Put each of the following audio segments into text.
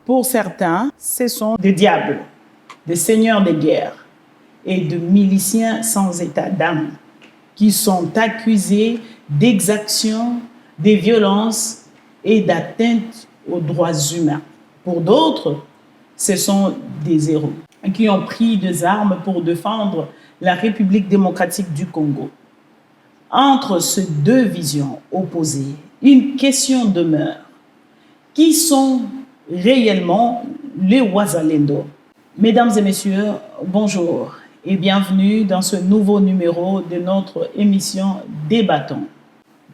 Pour certains, ce sont des diables, des seigneurs de guerre et de miliciens sans état d'âme qui sont accusés d'exactions, de violences et d'atteinte aux droits humains. Pour d'autres, ce sont des héros qui ont pris des armes pour défendre la République démocratique du Congo. Entre ces deux visions opposées, une question demeure. Qui sont réellement les Wazalendo? Mesdames et messieurs, bonjour et bienvenue dans ce nouveau numéro de notre émission Débattons.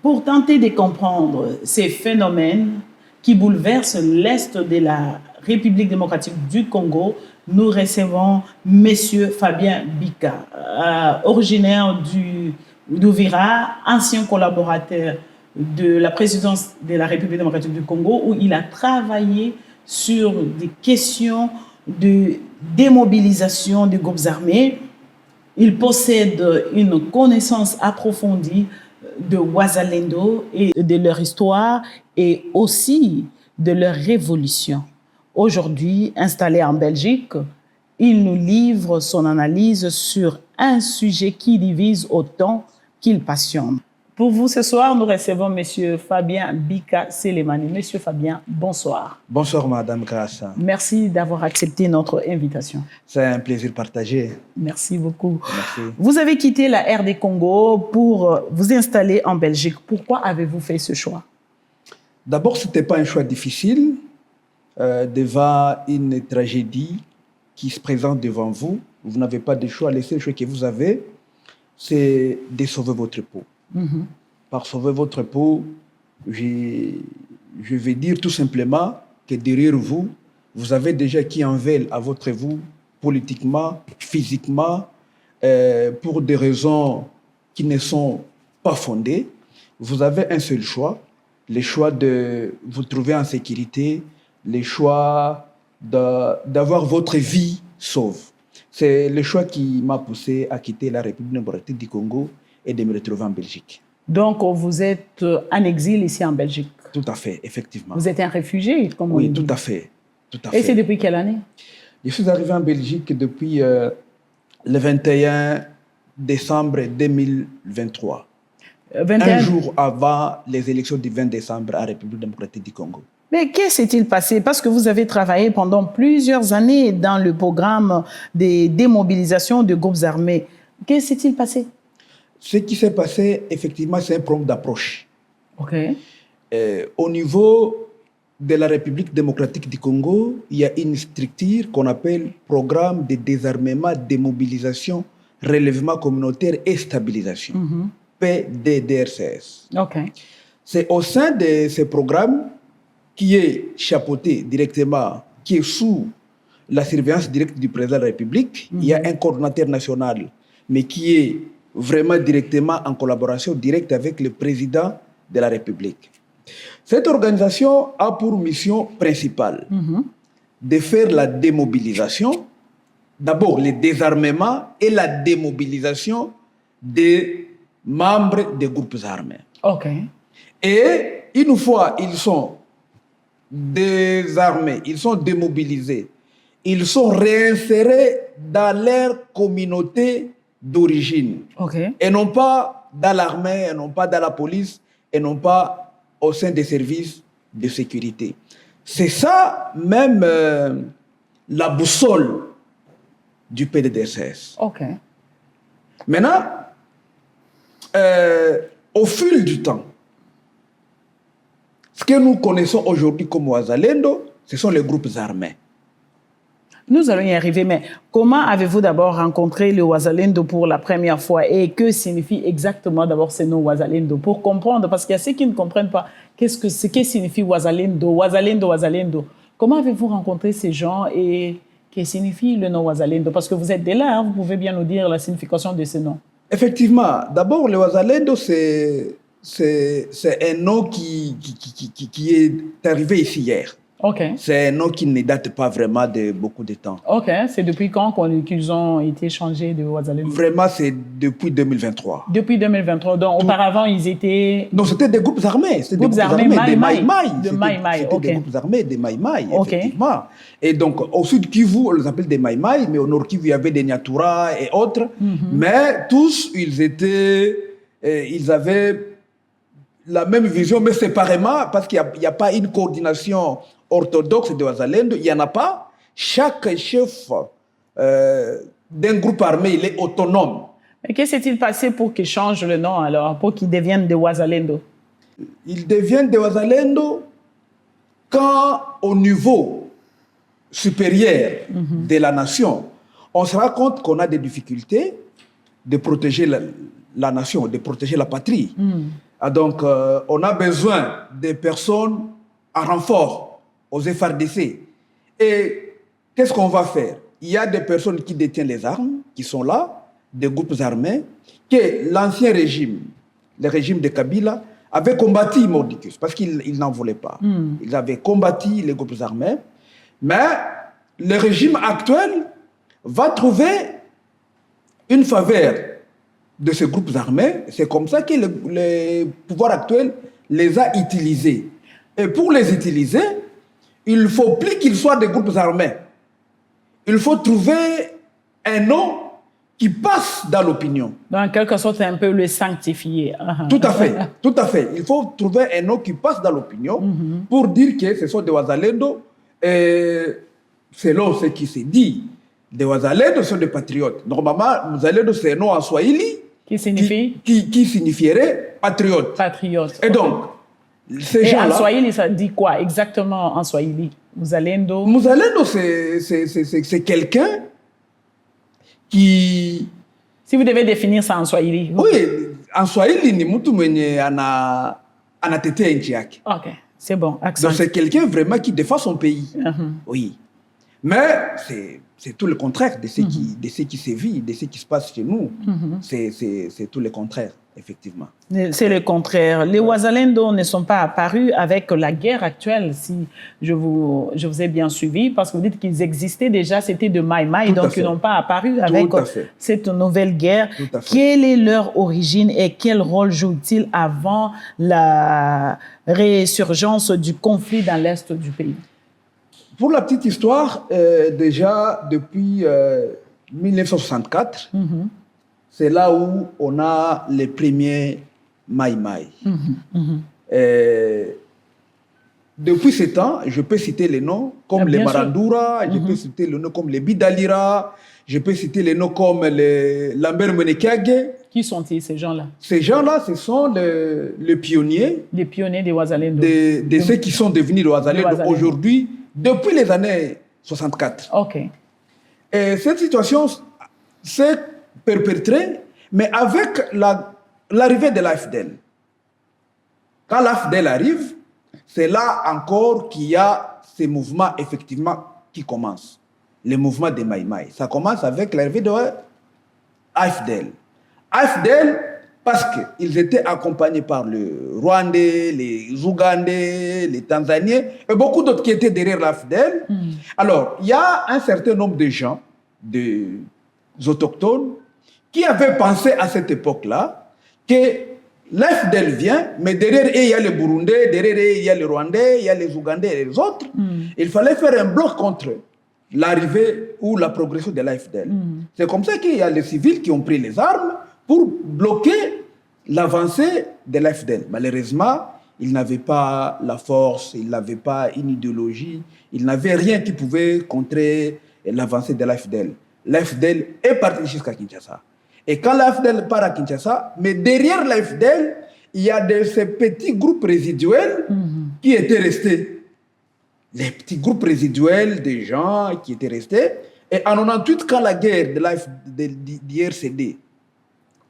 Pour tenter de comprendre ces phénomènes qui bouleversent l'Est de la République démocratique du Congo, nous recevons M. Fabien Bika, originaire d'Uvira, ancien collaborateur de la présidence de la République démocratique du Congo, où il a travaillé sur des questions de démobilisation des groupes armés. Il possède une connaissance approfondie de Wazalendo et de leur histoire et aussi de leur révolution. Aujourd'hui, installé en Belgique, il nous livre son analyse sur un sujet qui divise autant qu'il passionne. Pour vous, ce soir, nous recevons M. Fabien Bika Selemani. Monsieur Fabien, bonsoir. Bonsoir, Madame Grassa. Merci d'avoir accepté notre invitation. C'est un plaisir partagé. Merci beaucoup. Merci. Vous avez quitté la RD Congo pour vous installer en Belgique. Pourquoi avez-vous fait ce choix? D'abord, ce n'était pas un choix difficile. Devant une tragédie qui se présente devant vous, vous n'avez pas de choix. Le seul choix que vous avez, c'est de sauver votre peau. Par sauver votre peau, je vais dire tout simplement que derrière vous, vous avez déjà qui en veulent à votre vous, politiquement, physiquement, pour des raisons qui ne sont pas fondées. Vous avez un seul choix, le choix de vous trouver en sécurité, le choix d'avoir votre vie sauve. C'est le choix qui m'a poussé à quitter la République démocratique du Congo et de me retrouver en Belgique. Donc, vous êtes en exil ici en Belgique? Tout à fait, effectivement. Vous êtes un réfugié, comme on dit? Oui, tout à fait. Tout à et fait. c'est depuis quelle année? Je suis arrivé en Belgique depuis le 21 décembre 2023. 21... Un jour avant les élections du 20 décembre à la République démocratique du Congo. Mais qu'est-ce qui s'est-il passé? Parce que vous avez travaillé pendant plusieurs années dans le programme de démobilisation de groupes armés. Qu'est-ce qui s'est-il passé? Ce qui s'est passé, effectivement, c'est un problème d'approche. OK. Au niveau de la République démocratique du Congo, il y a une structure qu'on appelle Programme de désarmement, démobilisation, relèvement communautaire et stabilisation, PDDRCS. OK. C'est au sein de ce programme qui est chapeauté directement, qui est sous la surveillance directe du président de la République. Il y a un coordonnateur national, mais qui est vraiment directement en collaboration directe avec le président de la République. Cette organisation a pour mission principale de faire la démobilisation, d'abord le désarmement et la démobilisation des membres des groupes armés. OK. Et une fois ils sont désarmés, ils sont démobilisés, ils sont réinsérés dans leur communauté d'origine. Okay. Et non pas dans l'armée, et non pas dans la police, et non pas au sein des services de sécurité. C'est ça même la boussole du PDDRCS. Okay. Maintenant, au fil du temps, ce que nous connaissons aujourd'hui comme Wazalendo, ce sont les groupes armés. Nous allons y arriver, mais comment avez-vous d'abord rencontré le Wazalendo pour la première fois et que signifie exactement d'abord ce nom Wazalendo pour comprendre, parce qu'il y a ceux qui ne comprennent pas ce que signifie Wazalendo, Wazalendo. Comment avez-vous rencontré ces gens et que signifie le nom Wazalendo? Parce que vous êtes de là, vous pouvez bien nous dire la signification de ce nom. Effectivement, d'abord le Wazalendo c'est un nom qui est arrivé ici hier. OK. C'est un nom qui ne date pas vraiment de beaucoup de temps. OK. C'est depuis quand qu'ils ont été changés de Ouazalendo? Vraiment, c'est depuis 2023. Depuis 2023. Donc, auparavant, ils étaient... Non, c'était des groupes armés. C'était des Groupes armés des Maï-Maï. Maï-Maï. De Maï-Maï, C'était OK. des groupes armés des Maï-Maï, OK. effectivement. Et donc, au sud Kivu, on les appelle des Maï-Maï, mais au nord Kivu, il y avait des Nyatura et autres. Mais tous, ils avaient la même vision, mais séparément, parce qu'il n'y a pas une coordination orthodoxe de Ouazalendo. Il n'y en a pas. Chaque chef d'un groupe armé, il est autonome. Et qu'est-ce qui s'est-il passé pour qu'ils changent le nom alors, pour qu'ils deviennent de Ouazalendo? Ils deviennent de Ouazalendo quand, au niveau supérieur de la nation, on se rend compte qu'on a des difficultés de protéger la nation, de protéger la patrie. Donc, on a besoin de personnes à renfort aux FRDC. Et qu'est-ce qu'on va faire? Il y a des personnes qui détiennent les armes, qui sont là, des groupes armés, que l'ancien régime, le régime de Kabila, avait combattu Mordicus, parce qu'il n'en voulait pas. Ils avaient combattu les groupes armés, mais le régime actuel va trouver une faveur de ces groupes armés. C'est comme ça que le pouvoir actuel les a utilisés. Et pour les utiliser, il ne faut plus qu'ils soient des groupes armés. Il faut trouver un nom qui passe dans l'opinion. Donc, en quelque sorte, c'est un peu le sanctifier. Tout à fait, tout à fait. Il faut trouver un nom qui passe dans l'opinion pour dire que ce sont des Ouazalendo. Et selon ce qui s'est dit, des Ouazalendo sont des patriotes. Normalement, Ouazalendo, c'est un nom en Swahili Qui signifie qui signifierait patriote. patriote. Et donc, ces Et gens-là... en Swahili, ça dit quoi exactement en Swahili? Ouazalendo? Ouazalendo, c'est quelqu'un qui... Si vous devez définir ça en Swahili. Oui, en Swahili, ni mtu mwenye anatetea nchi yake. OK, c'est bon. Accent. Donc c'est quelqu'un vraiment qui défend son pays. Oui. Mais c'est tout le contraire de ce qui se vit, de ce qui se passe chez nous. C'est tout le contraire, effectivement. C'est le contraire. Les Ouazalendo ne sont pas apparus avec la guerre actuelle, si je vous ai bien suivi, parce que vous dites qu'ils existaient déjà, c'était de Maï-Maï, donc ils n'ont pas apparu avec cette nouvelle guerre. Quelle est leur origine et quel rôle jouent-ils avant la résurgence du conflit dans l'est du pays? Pour la petite histoire, déjà depuis 1964, c'est là où on a les premiers Maï-Maï. Depuis ce temps, je peux citer les noms comme les Marandura, je peux citer les noms comme les Bidalira, je peux citer les noms comme les Lambert Menekage. Qui sont-ils, ces gens-là? Ces gens-là, ce sont les pionniers. Les pionniers des Ouazalendo. De ceux qui sont devenus les Ouazalendo aujourd'hui, depuis les années 64. OK. Et cette situation s'est perpétrée, mais avec l'arrivée de l'AFDEL. Quand l'AFDEL arrive, c'est là encore qu'il y a ces mouvements, effectivement, qui commencent. Les mouvements des Maï-Maï. Ça commence avec l'arrivée de l'AFDEL. AFDEL, parce qu'ils étaient accompagnés par le Rwandais, les Ougandais, les Tanzaniens, et beaucoup d'autres qui étaient derrière l'AFDEL. Alors, il y a un certain nombre de gens, des autochtones, qui avaient pensé à cette époque-là que l'AFDEL vient, mais derrière eux, il y a les Burundais, derrière eux, il y a les Rwandais, il y a les Ougandais et les autres. Il fallait faire un bloc contre l'arrivée ou la progression de l'AFDEL. C'est comme ça qu'il y a les civils qui ont pris les armes pour bloquer l'avancée de l'AFDEL. Malheureusement, ils n'avaient pas la force, ils n'avaient pas une idéologie, ils n'avaient rien qui pouvait contrer l'avancée de l'AFDEL. L'AFDEL est parti jusqu'à Kinshasa. Et quand l'AFDEL part à Kinshasa, mais derrière l'AFDEL, il y a ces petits groupes résiduels qui étaient restés. Les petits groupes résiduels des gens qui étaient restés. Et en 98, quand la guerre de l'IRCD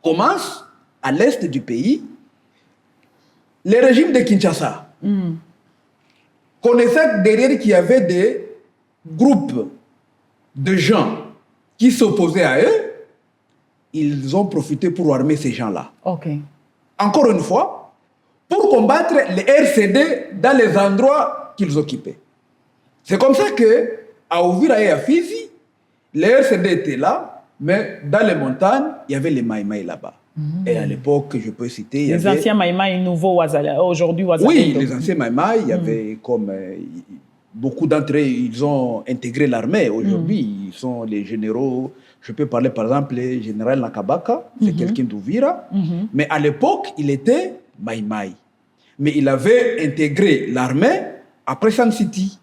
commence à l'est du pays, le régime de Kinshasa connaissait derrière qu'il y avait des groupes de gens qui s'opposaient à eux. Ils ont profité pour armer ces gens-là. OK. Encore une fois, pour combattre les RCD dans les endroits qu'ils occupaient. C'est comme ça qu'à Ouvira et à Fizi, les RCD étaient là, mais dans les montagnes, il y avait les Maïmaï là-bas. Et à l'époque, je peux citer... Il y Les avait... anciens Maïmaï, nouveaux aujourd'hui Ouazalendo. Oui, les anciens Maïmaï, il y avait comme... beaucoup d'entre eux, ils ont intégré l'armée. Aujourd'hui, ils sont les généraux. Je peux parler par exemple du général Nakabaka, c'est quelqu'un d'Ouvira. Mais à l'époque, il était Maïmaï. Mais il avait intégré l'armée après Sun City.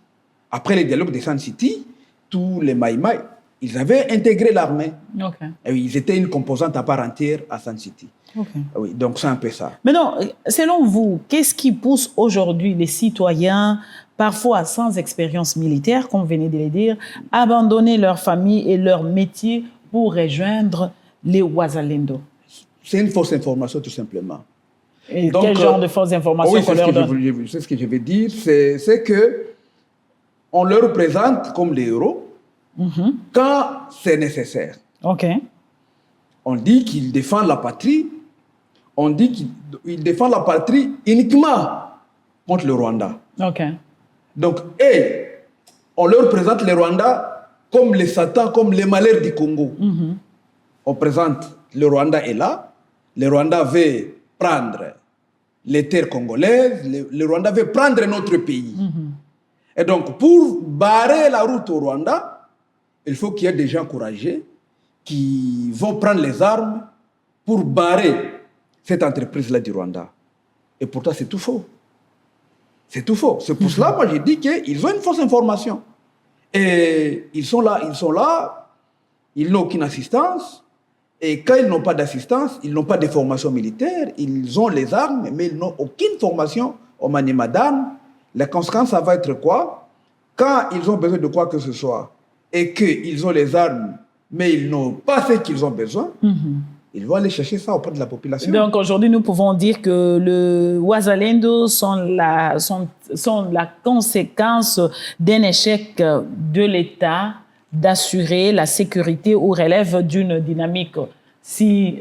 Après les dialogues de Sun City, tous les Maïmaï, ils avaient intégré l'armée. Okay. Et ils étaient une composante à part entière à Sun City. Okay. Oui, donc c'est un peu ça. Mais non, selon vous, qu'est-ce qui pousse aujourd'hui les citoyens, parfois sans expérience militaire, comme vous venez de le dire, à abandonner leur famille et leur métier pour rejoindre les Ouazalendo? C'est une fausse information, tout simplement. Et donc, quel genre de fausses informations qu'on leur donne? C'est ce que je veux dire, c'est que on leur présente comme les héros quand c'est nécessaire. OK. On dit qu'ils défendent la patrie, on dit qu'ils défendent la patrie uniquement contre le Rwanda. OK. Donc, on leur présente le Rwanda comme les satans, comme les malheurs du Congo. On présente le Rwanda est là, le Rwanda veut prendre les terres congolaises, le Rwanda veut prendre notre pays. Et donc, pour barrer la route au Rwanda, il faut qu'il y ait des gens courageux qui vont prendre les armes pour barrer cette entreprise-là du Rwanda. Et pourtant, c'est tout faux. C'est tout faux. C'est pour cela, moi, j'ai dit qu'ils ont une fausse information. Et ils sont là, ils n'ont aucune assistance. Et quand ils n'ont pas d'assistance, ils n'ont pas de formation militaire, ils ont les armes, mais ils n'ont aucune formation au maniement d'armes. La conséquence, ça va être quoi? Quand ils ont besoin de quoi que ce soit, et qu'ils ont les armes, mais ils n'ont pas ce qu'ils ont besoin, ils vont aller chercher ça auprès de la population. Donc aujourd'hui, nous pouvons dire que le Ouazalendo sont la conséquence d'un échec de l'État d'assurer la sécurité ou relève d'une dynamique. Si...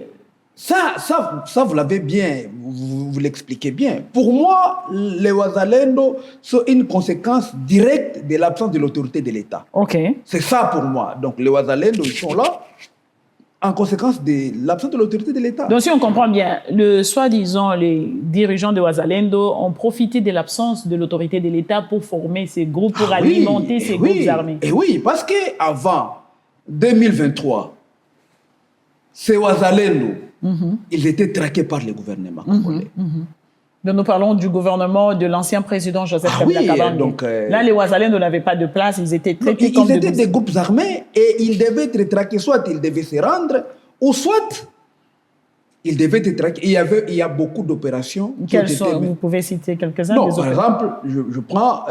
Ça, vous l'avez bien, vous l'expliquez bien. Pour moi, les Ouazalendo sont une conséquence directe de l'absence de l'autorité de l'État. OK. C'est ça pour moi. Donc les Ouazalendo, ils sont là en conséquence de l'absence de l'autorité de l'État. Donc si on comprend bien, soi-disant les dirigeants de Ouazalendo ont profité de l'absence de l'autorité de l'État pour former ces groupes, pour alimenter ces groupes armés. Et oui, parce qu'avant 2023, ces Ouazalendo, ils étaient traqués par le gouvernement congolais. Donc nous parlons du gouvernement de l'ancien président Joseph Kabila Kabange. Donc, là, les Ouazalendo n'avaient pas de place, ils étaient traités comme des groupes armés et ils devaient être traqués, soit ils devaient se rendre, ou soit ils devaient être traqués. Il y a beaucoup d'opérations. Vous pouvez citer quelques-uns? Non, par exemple, je prends...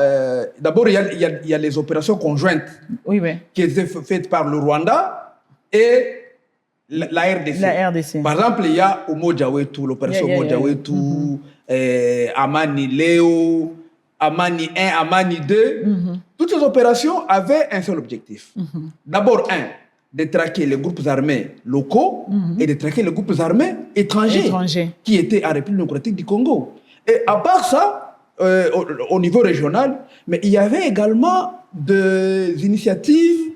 D'abord, il y a les opérations conjointes qui étaient faites par le Rwanda et la RDC. La RDC. Par exemple, il y a Omojawetu, l'opération Omojawetu, Amani Léo, Amani 1, Amani 2. Toutes ces opérations avaient un seul objectif. D'abord, de traquer les groupes armés locaux et de traquer les groupes armés étrangers qui étaient en République démocratique du Congo. Et à part ça, au niveau régional, mais il y avait également des initiatives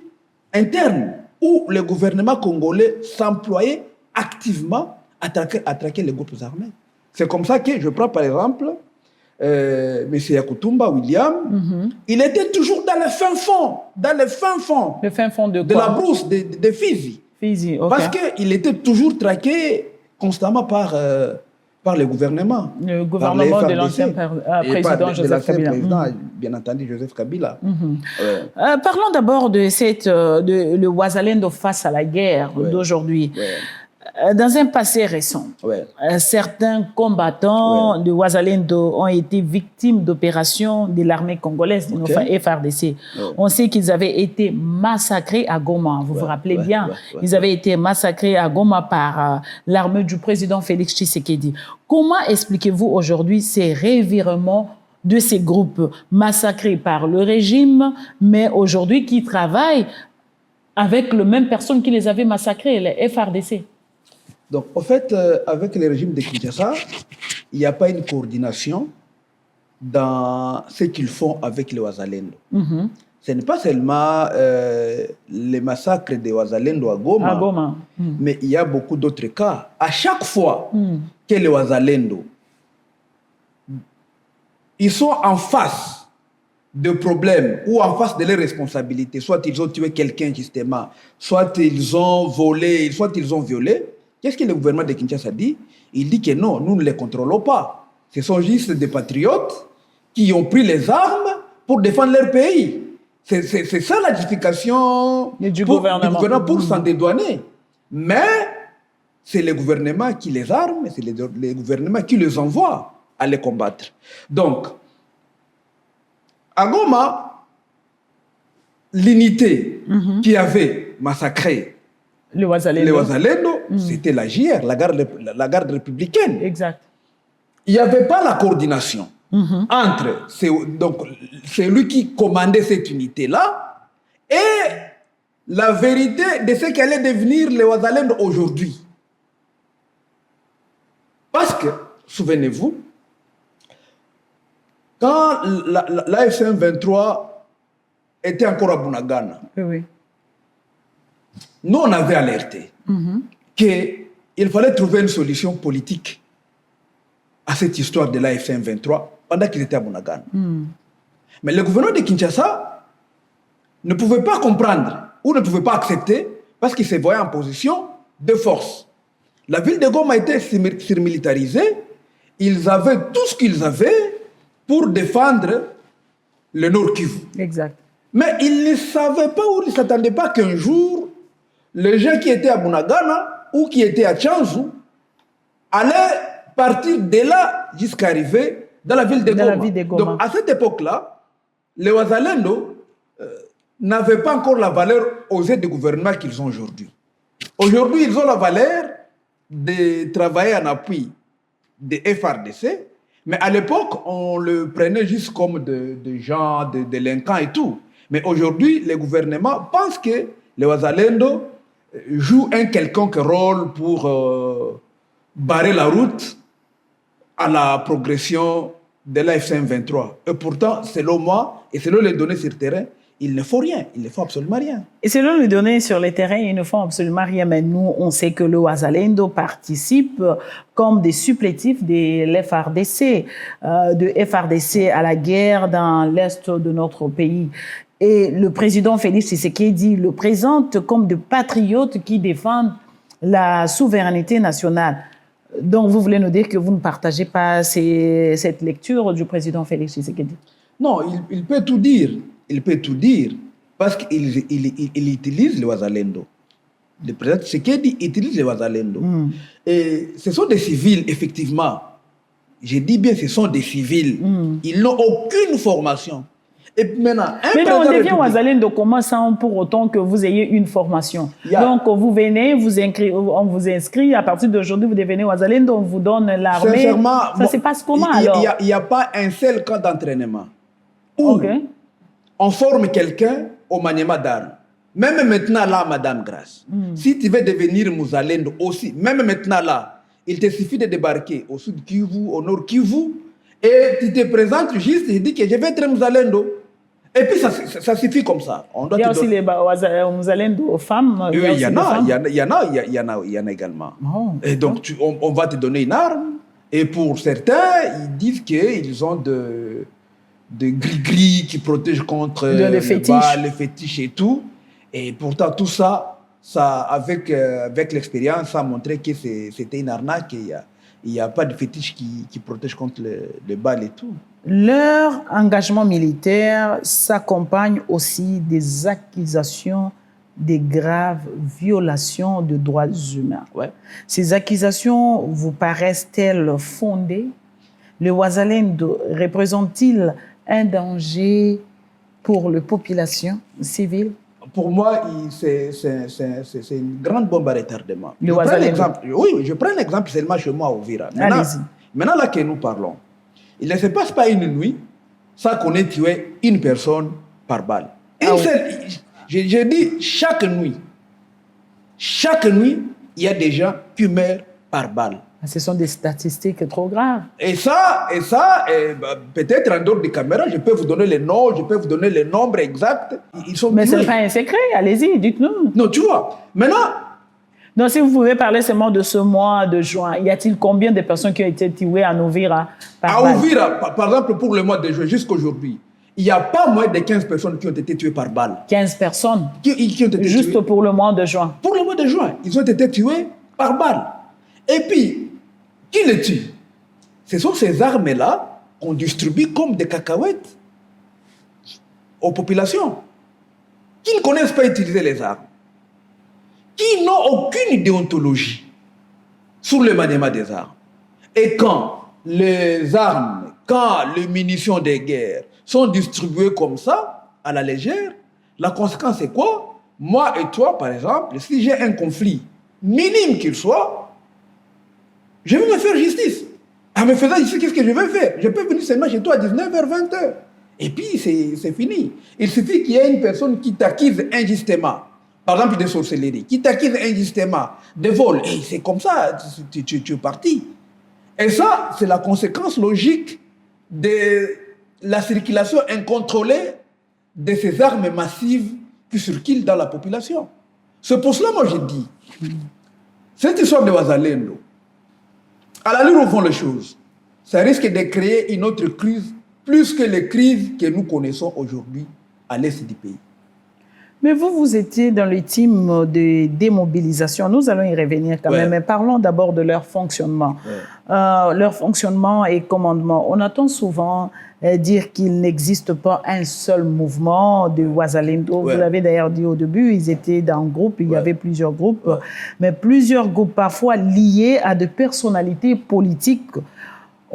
internes où le gouvernement congolais s'employait activement à traquer les groupes armés. C'est comme ça que je prends par exemple M. Yakutumba William, il était toujours dans le fin fond, le fin fond de la brousse de Fizi. Fizi, OK. Parce qu'il était toujours traqué constamment par le gouvernement. Le gouvernement de l'ancien président Joseph Kabila. Bien entendu, Joseph Kabila. Parlons d'abord de le Ouazalendo face à la guerre d'aujourd'hui. Dans un passé récent, certains combattants de Ouazalendo ont été victimes d'opérations de l'armée congolaise, de notre FARDC. On sait qu'ils avaient été massacrés à Goma. Vous vous rappelez bien, ils avaient été massacrés à Goma par l'armée du président Félix Tshisekedi. Comment expliquez-vous aujourd'hui ces revirements de ces groupes massacrés par le régime, mais aujourd'hui qui travaillent avec les mêmes personnes qui les avaient massacrés, les FARDC? Donc, en fait, avec le régime de Kinshasa, il n'y a pas une coordination dans ce qu'ils font avec les Wazalendo. Ce n'est pas seulement les massacres des Wazalendo à Goma, mais il y a beaucoup d'autres cas. À chaque fois que les Wazalendo, ils sont en face de problèmes ou en face de leurs responsabilités, soit ils ont tué quelqu'un justement, soit ils ont volé, soit ils ont violé, qu'est-ce que le gouvernement de Kinshasa dit? Il dit que non, nous ne les contrôlons pas. Ce sont juste des patriotes qui ont pris les armes pour défendre leur pays. C'est ça la justification du gouvernement pour s'en dédouaner. Mais c'est le gouvernement qui les arme, c'est le gouvernement qui les envoie à les combattre. Donc, à Goma, l'unité qui avait massacré les Wazalendo, c'était la JR, la garde républicaine. Exact. Il n'y avait pas la coordination entre celui qui commandait cette unité-là et la vérité de ce qu'allait devenir les Wazalendo aujourd'hui. Parce que, souvenez-vous, quand l'AFC 23 était encore à Bunagana, nous on avait alerté qu'il fallait trouver une solution politique à cette histoire de l'AFC 23 pendant qu'ils étaient à Bunagana. Mais le gouvernement de Kinshasa ne pouvait pas comprendre ou ne pouvait pas accepter parce qu'il se voyait en position de force. La ville de Goma était surmilitarisée, ils avaient tout ce qu'ils avaient pour défendre le Nord Kivu. Exact. Mais ils ne savaient pas ou ils ne s'attendaient pas qu'un jour, les gens qui étaient à Bunagana ou qui étaient à Tchanzu allaient partir de là jusqu'à arriver dans la ville de Goma. Donc à cette époque-là, les Wazalendo n'avaient pas encore la valeur aux aides du gouvernement qu'ils ont aujourd'hui. Aujourd'hui, ils ont la valeur de travailler en appui des FRDC, mais à l'époque, on le prenait juste comme des gens, des délinquants et tout. Mais aujourd'hui, le gouvernement pense que les Wazalendo jouent un quelconque rôle pour barrer la route à la progression de l'AFC 23. Et pourtant, selon moi, et selon les données sur le terrain, il ne faut rien, il ne faut absolument rien. Et selon les données sur le terrain, ils ne font absolument rien. Mais nous, on sait que le Wazalendo participe comme des supplétifs de l'FRDC, de FRDC à la guerre dans l'est de notre pays. Et le président Félix Tshisekedi le présente comme des patriotes qui défendent la souveraineté nationale. Donc, vous voulez nous dire que vous ne partagez pas cette lecture du président Félix Tshisekedi? Non, il peut tout dire. Il peut tout dire parce qu'il utilise le Wazalendo. Le président Tshisekedi utilise le Wazalendo. Et ce sont des civils, effectivement. Je dis bien, ce sont des civils. Ils n'ont aucune formation. Et maintenant, mais on devient Wazalendo comment sans pour autant que vous ayez une formation? Donc, vous venez, on vous inscrit, à partir d'aujourd'hui, vous devenez Wazalendo, on vous donne l'armée. Sincèrement, ça se passe comment alors? Il n'y a pas un seul camp d'entraînement où on forme quelqu'un au maniement d'armes. Même maintenant là, Madame Grace, si tu veux devenir Wazalendo aussi, même maintenant là, il te suffit de débarquer au sud Kivu, au nord Kivu, et tu te présentes juste et dis que je vais être Wazalendo. Et puis ça suffit comme ça. Il y a aussi les Wazalendo aux femmes. Oui, il y en a également. Et donc on va te donner une arme. Et pour certains, ils disent qu'ils ont de gris-gris qui protègent contre les fétiches. Les fétiches et tout. Et pourtant, tout ça avec l'expérience, ça a montré que c'était une arnaque. Il n'y a pas de fétiche qui protège contre les balles et tout. Leur engagement militaire s'accompagne aussi des accusations de graves violations de droits humains. Ces accusations vous paraissent-elles fondées? Le Wazalendo représente-t-il un danger pour les populations civiles? Pour moi, c'est une grande bombe à retardement. Je prends un exemple seulement chez moi au Vira. Maintenant là que nous parlons, il ne se passe pas une nuit sans qu'on ait tué une personne par balle. Je dis chaque nuit. Chaque nuit, il y a des gens qui meurent par balle. Ce sont des statistiques trop graves. Et ça, peut-être en dehors des caméras, je peux vous donner les noms, je peux vous donner les nombres exacts. Ils sont Mais ce tués. n'est pas un secret, allez-y, dites-nous. Non, tu vois. Maintenant, Donc, si vous pouvez parler seulement de ce mois de juin, y a-t-il combien de personnes qui ont été tuées à Ouvira par à balle? Ouvira, par exemple, pour le mois de juin jusqu'aujourd'hui, il n'y a pas moins de 15 personnes qui ont été tuées par balle. 15 personnes, Qui ont été juste tuées. pour le mois de juin. Pour le mois de juin, ils ont été tués par balle. Et puis, qui les tue? Ce sont ces armes-là qu'on distribue comme des cacahuètes aux populations qui ne connaissent pas utiliser les armes, qui n'ont aucune déontologie sur le maniement des armes. Et quand les armes, quand les munitions de guerre sont distribuées comme ça, à la légère, la conséquence c'est quoi? Moi et toi, par exemple, si j'ai un conflit, minime qu'il soit, je vais me faire justice. En me faisant justice, qu'est-ce que je vais faire? Je peux venir seulement chez toi à 19h, 20h. Et puis, c'est fini. Il suffit qu'il y ait une personne qui t'accuse injustement, par exemple de sorcellerie, qui t'accuse injustement de vol. Et c'est comme ça, tu es parti. Et ça, c'est la conséquence logique de la circulation incontrôlée de ces armes massives qui circulent dans la population. C'est pour cela, moi, je dis, cette histoire de Wazalendo, à la l'allure où vont les choses, ça risque de créer une autre crise, plus que les crises que nous connaissons aujourd'hui à l'est du pays. Mais vous étiez dans le team de démobilisation. Nous allons y revenir quand même, mais parlons d'abord de leur fonctionnement. Leur fonctionnement et commandement. On entend souvent dire qu'il n'existe pas un seul mouvement de Wazalendo. Vous l'avez d'ailleurs dit au début, ils étaient dans un groupe, il y avait plusieurs groupes, mais plusieurs groupes parfois liés à des personnalités politiques.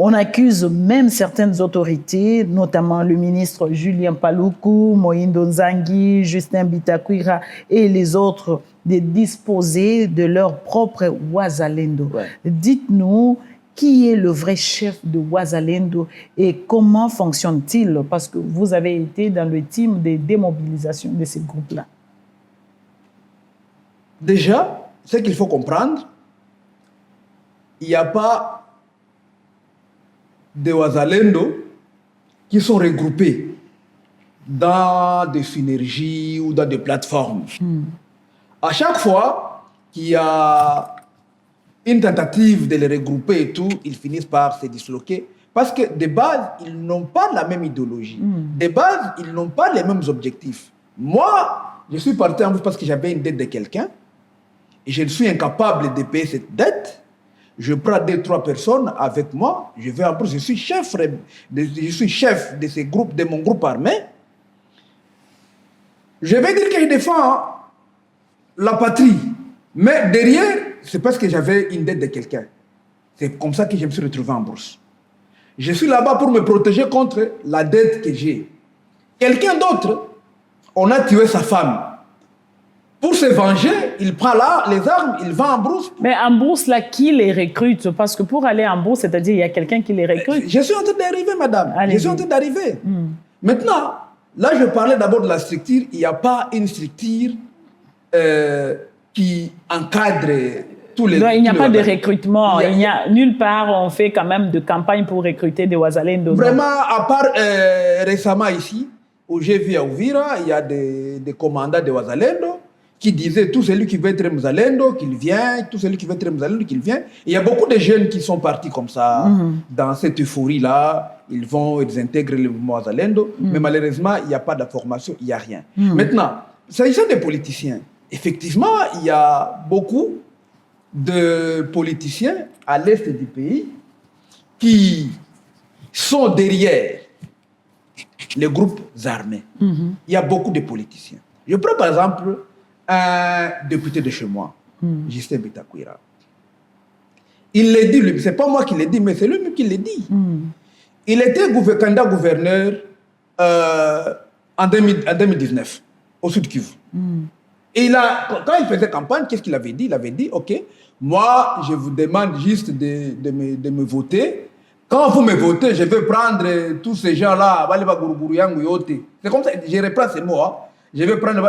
On accuse même certaines autorités, notamment le ministre Julien Paluku, Moïndo Nzangi, Justin Bitakwira et les autres, de disposer de leur propre Wazalendo. Dites-nous, qui est le vrai chef de Wazalendo et comment fonctionne-t-il? Parce que vous avez été dans le team de démobilisation de ces groupes-là. Déjà, ce qu'il faut comprendre, il n'y a pas de Wazalendo qui sont regroupés dans des synergies ou dans des plateformes. À chaque fois qu'il y a une tentative de les regrouper et tout, ils finissent par se disloquer parce que de base, ils n'ont pas la même idéologie. De base, ils n'ont pas les mêmes objectifs. Moi, je suis parti en vous parce que j'avais une dette de quelqu'un et je suis incapable de payer cette dette. Je prends 2-3 personnes avec moi, je vais en plus, je suis chef de ces groupes, de mon groupe armé. Je vais dire que je défends la patrie, mais derrière, c'est parce que j'avais une dette de quelqu'un. C'est comme ça que je me suis retrouvé en bourse. Je suis là-bas pour me protéger contre la dette que j'ai. Quelqu'un d'autre, on a tué sa femme. Pour se venger, il prend là les armes, il va en brousse. Mais en bourse, là, qui les recrute? Parce que pour aller en bourse, c'est-à-dire il y a quelqu'un qui les recrute. Je suis en train d'arriver, madame. Je suis en train d'arriver. Maintenant, là, je parlais d'abord de la structure. Il n'y a pas une structure qui encadre tous les... Donc, il n'y a pas de recrutement. Il n'y a nulle part, on fait quand même de campagne pour recruter des Wazalendo. Vraiment, à part récemment ici, où j'ai vu à Ouvira, il y a des commandants de Wazalendo qui disaient tout celui qui veut être Mzalendo, qu'il vient, tout celui qui veut être Mzalendo, qu'il vient. Il y a beaucoup de jeunes qui sont partis comme ça, dans cette euphorie-là. Ils intègrent le mouvement Wazalendo, mais malheureusement, il n'y a pas de formation, il n'y a rien. Maintenant, s'agissant des politiciens, effectivement, il y a beaucoup de politiciens à l'est du pays qui sont derrière les groupes armés. Il y a beaucoup de politiciens. Je prends par exemple un député de chez moi, Justin Bitakwira. Il l'a dit, ce n'est pas moi qui l'ai dit, mais c'est lui-même qui l'a dit. Il était candidat gouverneur en 2019, au Sud Kivu. Et quand il faisait campagne, qu'est-ce qu'il avait dit? Il avait dit, OK, moi, je vous demande juste de me voter. Quand vous me votez, je vais prendre tous ces gens-là, c'est comme ça, je reprends ces mots. Je vais prendre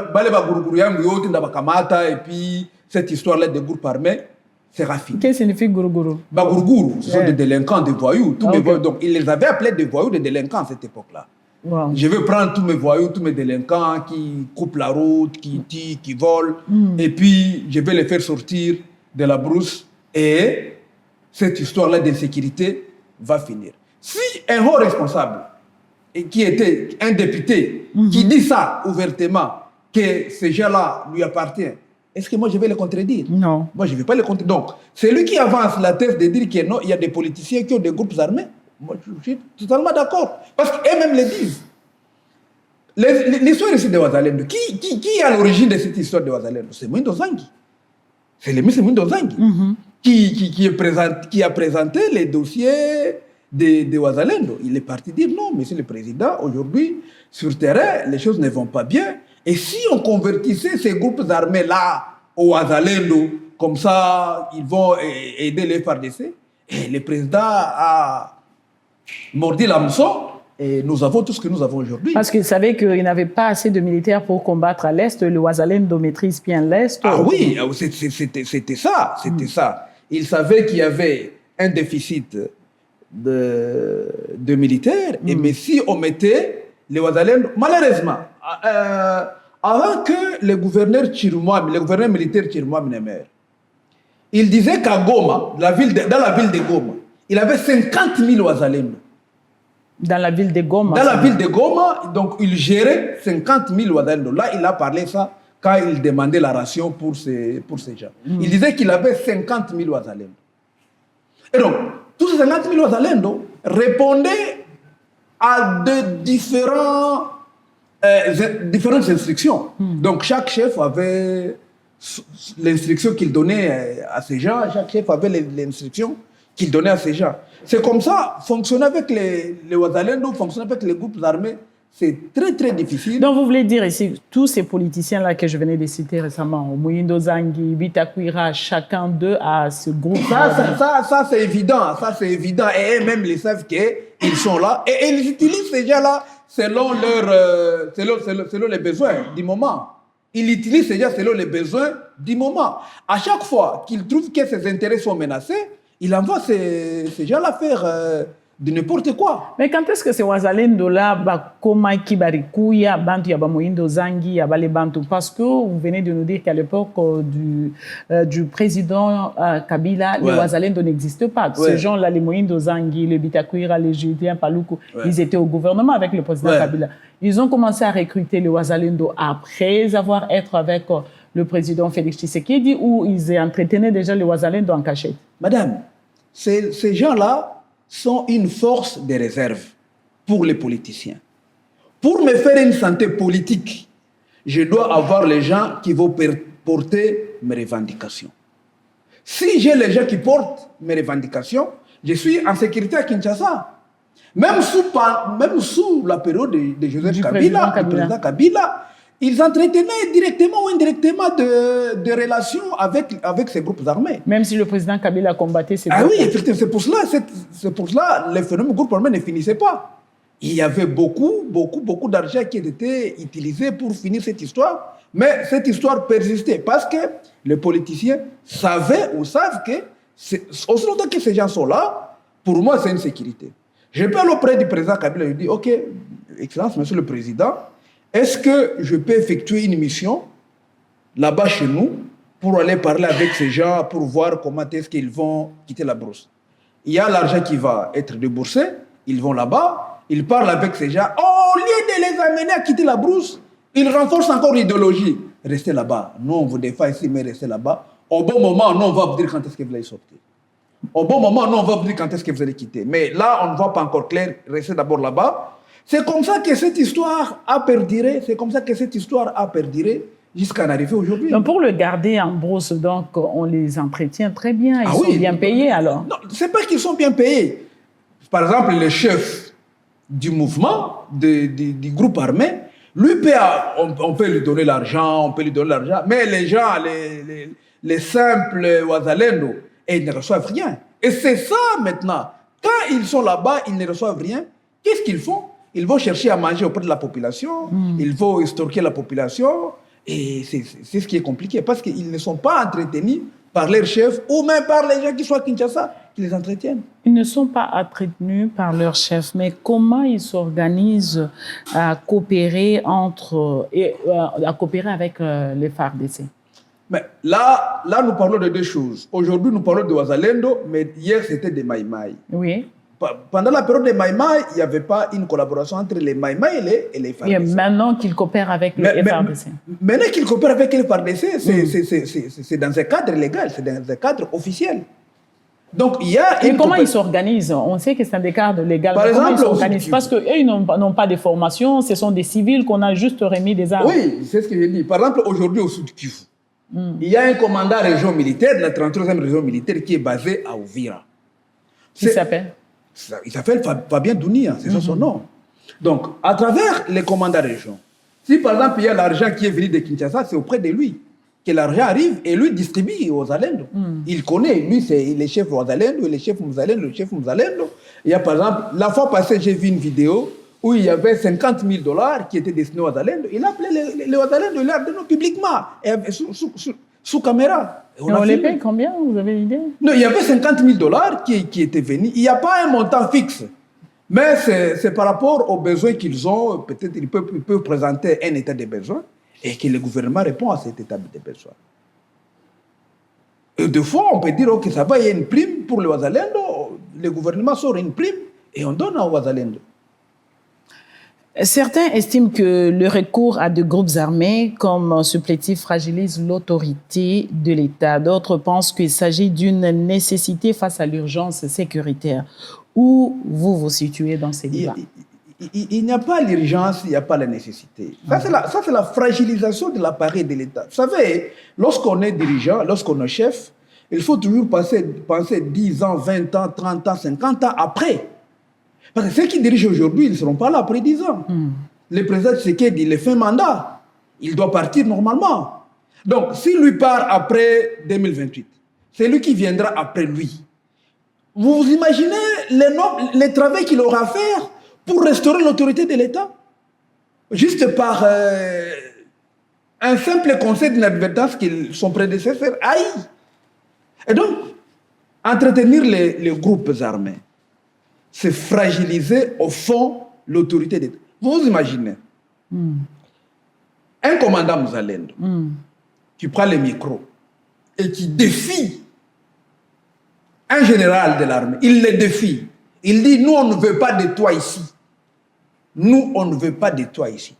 et puis cette histoire-là de groupe armé, sera fini. Qu'est-ce que signifie Guruguru? Guruguru, ce sont des délinquants, des voyous. Tous mes voyous. Donc, ils les avaient appelés des voyous, des délinquants à cette époque-là. Wow. Je vais prendre tous mes voyous, tous mes délinquants qui coupent la route, qui tirent, qui volent, et puis je vais les faire sortir de la brousse et cette histoire-là d'insécurité va finir. Si un haut responsable, et qui était un député, qui dit ça ouvertement, que ces gens-là lui appartiennent, est-ce que moi je vais le contredire? Non. Moi je ne vais pas le contredire. Donc, c'est lui qui avance la thèse de dire que non, il y a des politiciens qui ont des groupes armés. Moi, je suis totalement d'accord. Parce qu'eux-mêmes le disent. L'histoire ici de Ouazalendo, qui est à l'origine de cette histoire de Ouazalendo? C'est Mwindo Zangi. C'est le ministre Mwindo Zangi qui a présenté les dossiers de Ouazalendo. Il est parti dire non, monsieur le président, aujourd'hui, sur terrain, les choses ne vont pas bien. Et si on convertissait ces groupes armés-là au Ouazalendo, comme ça, ils vont aider les FARDC, et le président a mordi l'hameçon et nous avons tout ce que nous avons aujourd'hui. Parce qu'il savait qu'il n'avait pas assez de militaires pour combattre à l'Est. Le Ouazalendo maîtrise bien l'Est. Ah oui, c'était ça. C'était ça. Il savait qu'il y avait un déficit de militaires. Et mais si on mettait les Ouazalendo, malheureusement, avant que le gouverneur militaire Chirimois Mnemer, il disait qu'à Goma, dans la ville de Goma, il avait 50 000 Ouazalendo. Dans la ville de Goma. Dans la ville de Goma, donc il gérait 50 000 Ouazalendo. Là, il a parlé ça quand il demandait la ration pour ces gens. Il disait qu'il avait 50 000 Ouazalendo. Et donc, tous ces 50 000 Ouazalendo répondaient à différentes instructions. Donc, chaque chef avait l'instruction qu'il donnait à ces gens, chaque chef avait l'instruction qu'il donnait à ces gens. C'est comme ça, fonctionner avec les Ouazalendo, fonctionner avec les groupes armés, c'est très très difficile. Donc vous voulez dire ici, tous ces politiciens-là que je venais de citer récemment, Mwindo Zangi, Bitakwira, chacun d'eux a ce groupe. Ça c'est évident, et eux-mêmes ils savent qu'ils sont là, et ils utilisent ces gens-là selon les besoins du moment. Ils utilisent ces gens selon les besoins du moment. À chaque fois qu'ils trouvent que ses intérêts sont menacés, il envoie ces gens-là faire de n'importe quoi. Mais quand est-ce que ces Ouazalendo-là, comment Kibarikuya, Bantu Yaba Mwindo Zangi, Yaba les Bantu? Parce que vous venez de nous dire qu'à l'époque du président Kabila, les Ouazalendo n'existent pas. Ces gens-là, les Mwindo Zangi, les Bitakwira, les Julien Paluku, ils étaient au gouvernement avec le président Kabila. Ils ont commencé à recruter les Ouazalendo après avoir été avec le président Félix Tshisekedi, où ils entretenaient déjà les Ouazalendo en cachette. Madame, ces gens-là sont une force de réserve pour les politiciens. Pour me faire une santé politique, je dois avoir les gens qui vont porter mes revendications. Si j'ai les gens qui portent mes revendications, je suis en sécurité à Kinshasa. Même sous la période de Joseph Kabila, le président Kabila, ils entretenaient directement ou indirectement de relations avec ces groupes armés. Même si le président Kabila combattait ces groupes. Ah oui, effectivement, c'est pour cela les phénomènes groupes armés ne finissaient pas. Il y avait beaucoup d'argent qui était utilisé pour finir cette histoire, mais cette histoire persistait parce que les politiciens savaient ou savent que, aussi longtemps que ces gens sont là, pour moi, c'est une sécurité. Je peux aller auprès du président Kabila et lui dire, OK, Excellence, Monsieur le Président, est-ce que je peux effectuer une mission là-bas chez nous pour aller parler avec ces gens, pour voir comment est-ce qu'ils vont quitter la brousse? Il y a l'argent qui va être déboursé, ils vont là-bas, ils parlent avec ces gens. Au lieu de les amener à quitter la brousse, ils renforcent encore l'idéologie. Restez là-bas. Nous, on vous défend ici, mais restez là-bas. Au bon moment, nous, on va vous dire quand est-ce que vous allez sortir. Au bon moment, nous, on va vous dire quand est-ce que vous allez quitter. Mais là, on ne voit pas encore clair. Restez d'abord là-bas. C'est comme ça que cette histoire a perduré. C'est comme ça que cette histoire a perduré jusqu'à en arriver aujourd'hui. Donc pour le garder en brousse, donc, on les entretient très bien. Ils sont bien payés alors? Non, ce n'est pas qu'ils sont bien payés. Par exemple, le chef du mouvement, du groupe armé, lui, on peut lui donner l'argent, mais les gens, les simples Ouazalendo, ils ne reçoivent rien. Et c'est ça maintenant. Quand ils sont là-bas, ils ne reçoivent rien. Qu'est-ce qu'ils font? Ils vont chercher à manger auprès de la population, ils vont stocker la population, et c'est ce qui est compliqué, parce qu'ils ne sont pas entretenus par leur chef ou même par les gens qui sont à Kinshasa, qui les entretiennent. Ils ne sont pas entretenus par leur chef, mais comment ils s'organisent à coopérer à coopérer avec les FARDC? Mais là, nous parlons de deux choses. Aujourd'hui, nous parlons de Wazalendo, mais hier, c'était des Maïmaï. Oui. Pendant la période des Maïmaï, il n'y avait pas une collaboration entre les Maïmaï et les FARDC. Et maintenant qu'ils coopèrent avec les FARDC. Maintenant qu'ils coopèrent avec les FARDC, c'est dans un cadre légal, c'est dans un cadre officiel. Donc, il y a et comment ils s'organisent? On sait que c'est un cadre légal. Par exemple, comment ils s'organisent? Parce qu'eux, ils n'ont pas de formation, ce sont des civils qu'on a juste remis des armes. Oui, c'est ce que je dis. Par exemple, aujourd'hui, au Sud Kivu, il y a un commandant région militaire, la 33e région militaire, qui est basé à Ouvira. Qui s'appelle? Il s'appelle Fabien Dounia, c'est ça son nom. Donc, à travers les commandants région, si par exemple il y a l'argent qui est venu de Kinshasa, c'est auprès de lui que l'argent arrive et lui distribue aux Zalendo. Il connaît, lui, c'est les chefs Wazalendo, les chefs Muzalendo, le chef Muzalendo. Il y a par exemple, la fois passée, j'ai vu une vidéo où il y avait 50 000 $ qui étaient destinés aux Wazalendo. Il a appelé les Wazalendo, il l'a donné publiquement, et sous caméra. Et on les paye combien, vous avez l'idée? Non, il y avait 50 000 $ qui étaient venus. Il n'y a pas un montant fixe. Mais c'est par rapport aux besoins qu'ils ont. Peut-être qu'ils peuvent présenter un état de besoin et que le gouvernement répond à cet état de besoin. Et des fois, on peut dire que ça va, il y a une prime pour le Wazalendo. Le gouvernement sort une prime et on donne au Wazalendo. Certains estiment que le recours à de groupes armés comme supplétifs fragilise l'autorité de l'État. D'autres pensent qu'il s'agit d'une nécessité face à l'urgence sécuritaire. Où vous situez dans ces débats? Il n'y a pas l'urgence, il n'y a pas la nécessité. Ça, c'est la fragilisation de l'appareil de l'État. Vous savez, lorsqu'on est dirigeant, lorsqu'on est chef, il faut toujours penser 10 ans, 20 ans, 30 ans, 50 ans après. Parce que ceux qui dirigent aujourd'hui, ils ne seront pas là après 10 ans. Le président Tshisekedi, il est fin mandat. Il doit partir normalement. Donc, s'il lui part après 2028, c'est lui qui viendra après lui. Vous imaginez les travaux qu'il aura à faire pour restaurer l'autorité de l'État? Juste par un simple conseil d'inadvertance que son prédécesseur haït. Et donc, entretenir les groupes armés, c'est fragiliser au fond l'autorité d'État. Vous imaginez un commandant Muzalendo qui prend le micro et qui défie un général de l'armée. Il le défie. Il dit, nous, on ne veut pas de toi ici. Nous, on ne veut pas de toi ici.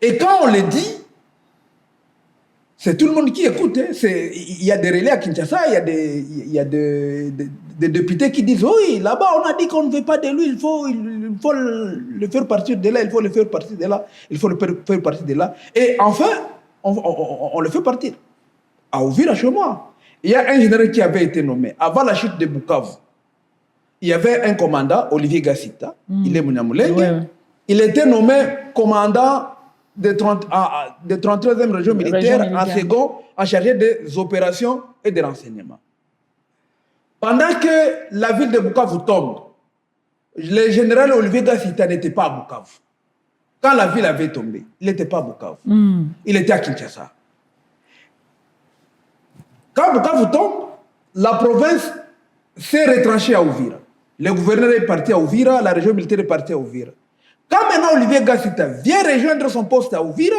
Et quand on le dit, c'est tout le monde qui écoute. Hein. Il y a des relais à Kinshasa, il y a des députés qui disent, oui, là-bas, on a dit qu'on ne veut pas de lui, il faut le faire partir de là, il faut le faire partir de là, il faut le faire partir de là. Et enfin, on le fait partir. À Ouvira, chez moi. Il y a un général qui avait été nommé avant la chute de Bukavu. Il y avait un commandant, Olivier Gassita, il est Mouniamouleng. Ouais. Il était nommé commandant de 33e région militaire en second, en chargé des opérations et des renseignements. Pendant que la ville de Bukavu tombe, le général Olivier Gassita n'était pas à Bukavu. Quand la ville avait tombé, il n'était pas à Bukavu. Il était à Kinshasa. Quand Bukavu tombe, la province s'est retranchée à Ouvira. Le gouverneur est parti à Ouvira, la région militaire est partie à Ouvira. Quand maintenant Olivier Gassita vient rejoindre son poste à Ouvira,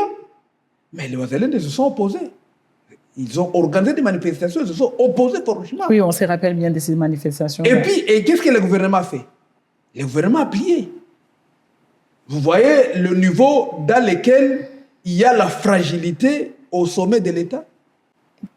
mais les Wazalendais se sont opposés. Ils ont organisé des manifestations, ils se sont opposés farouchement. Oui, on se rappelle bien de ces manifestations. Et puis, qu'est-ce que le gouvernement a fait? Le gouvernement a plié. Vous voyez le niveau dans lequel il y a la fragilité au sommet de l'État?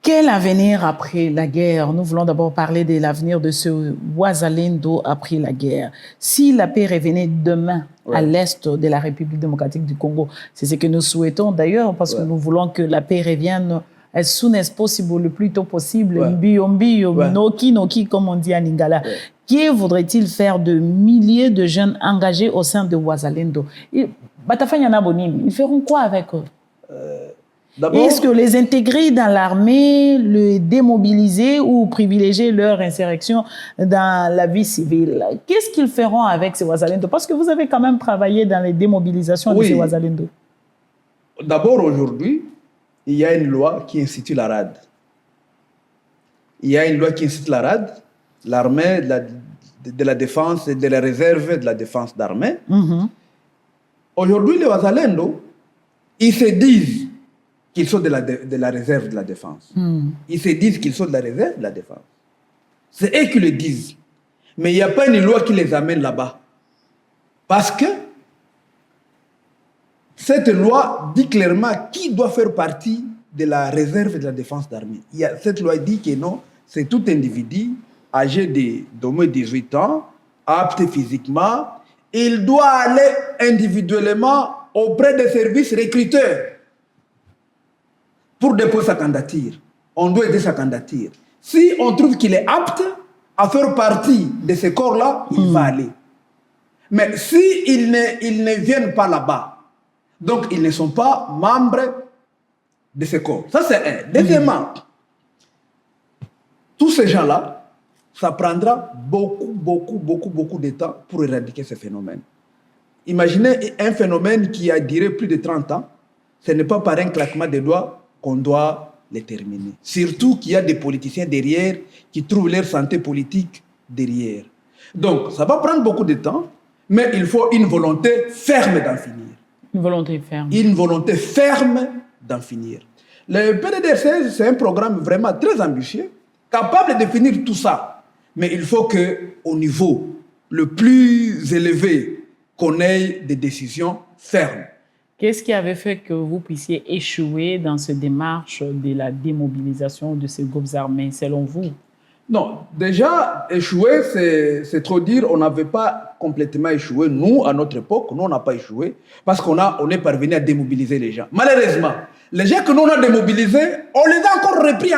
Quel avenir après la guerre? Nous voulons d'abord parler de l'avenir de ce Wazalendo après la guerre. Si la paix revenait demain à l'est de la République démocratique du Congo, c'est ce que nous souhaitons d'ailleurs, parce que nous voulons que la paix revienne as soon as possible, le plus tôt possible, mbio, noki, comme on dit en Lingala. Que voudrait-il faire de milliers de jeunes engagés au sein de Wazalendo? Ils feront quoi avec eux? Est-ce que les intégrer dans l'armée, le démobiliser ou privilégier leur insurrection dans la vie civile? Qu'est-ce qu'ils feront avec ces Wazalendo? Parce que vous avez quand même travaillé dans les démobilisations de ces Wazalendo. D'abord, aujourd'hui, il y a une loi qui institue la RAD. il y a une loi qui incite la RAD, l'armée de la défense et de la réserve de la défense d'armée. Aujourd'hui, les Wazalendo, ils se disent qu'ils sont de la réserve de la défense. Ils se disent qu'ils sont de la réserve de la défense. C'est eux qui le disent. Mais il n'y a pas une loi qui les amène là-bas. Parce que cette loi dit clairement qui doit faire partie de la réserve de la défense d'armée. Cette loi dit que non, c'est tout individu âgé d'au moins 18 ans, apte physiquement. Il doit aller individuellement auprès des services recruteurs pour déposer sa candidature. On doit aider sa candidature. Si on trouve qu'il est apte à faire partie de ce corps-là, il va aller. Mais s'ils ne viennent pas là-bas, donc ils ne sont pas membres de ce corps. Ça, c'est un. Deuxièmement, tous ces gens-là, ça prendra beaucoup de temps pour éradiquer ce phénomène. Imaginez un phénomène qui a duré plus de 30 ans. Ce n'est pas par un claquement de doigts qu'on doit les terminer. Surtout qu'il y a des politiciens derrière qui trouvent leur santé politique derrière. Donc, ça va prendre beaucoup de temps, mais il faut une volonté ferme d'en finir. Une volonté ferme. Une volonté ferme d'en finir. Le PDDR16, c'est un programme vraiment très ambitieux, capable de finir tout ça. Mais il faut qu'au niveau le plus élevé, qu'on ait des décisions fermes. Qu'est-ce qui avait fait que vous puissiez échouer dans cette démarche de la démobilisation de ces groupes armés, selon vous? Non, déjà, échouer, c'est trop dire. On n'avait pas complètement échoué. Nous, à notre époque, nous, on n'a pas échoué parce qu'on est parvenu à démobiliser les gens. Malheureusement, les gens que nous, on a démobilisés, on les a encore repris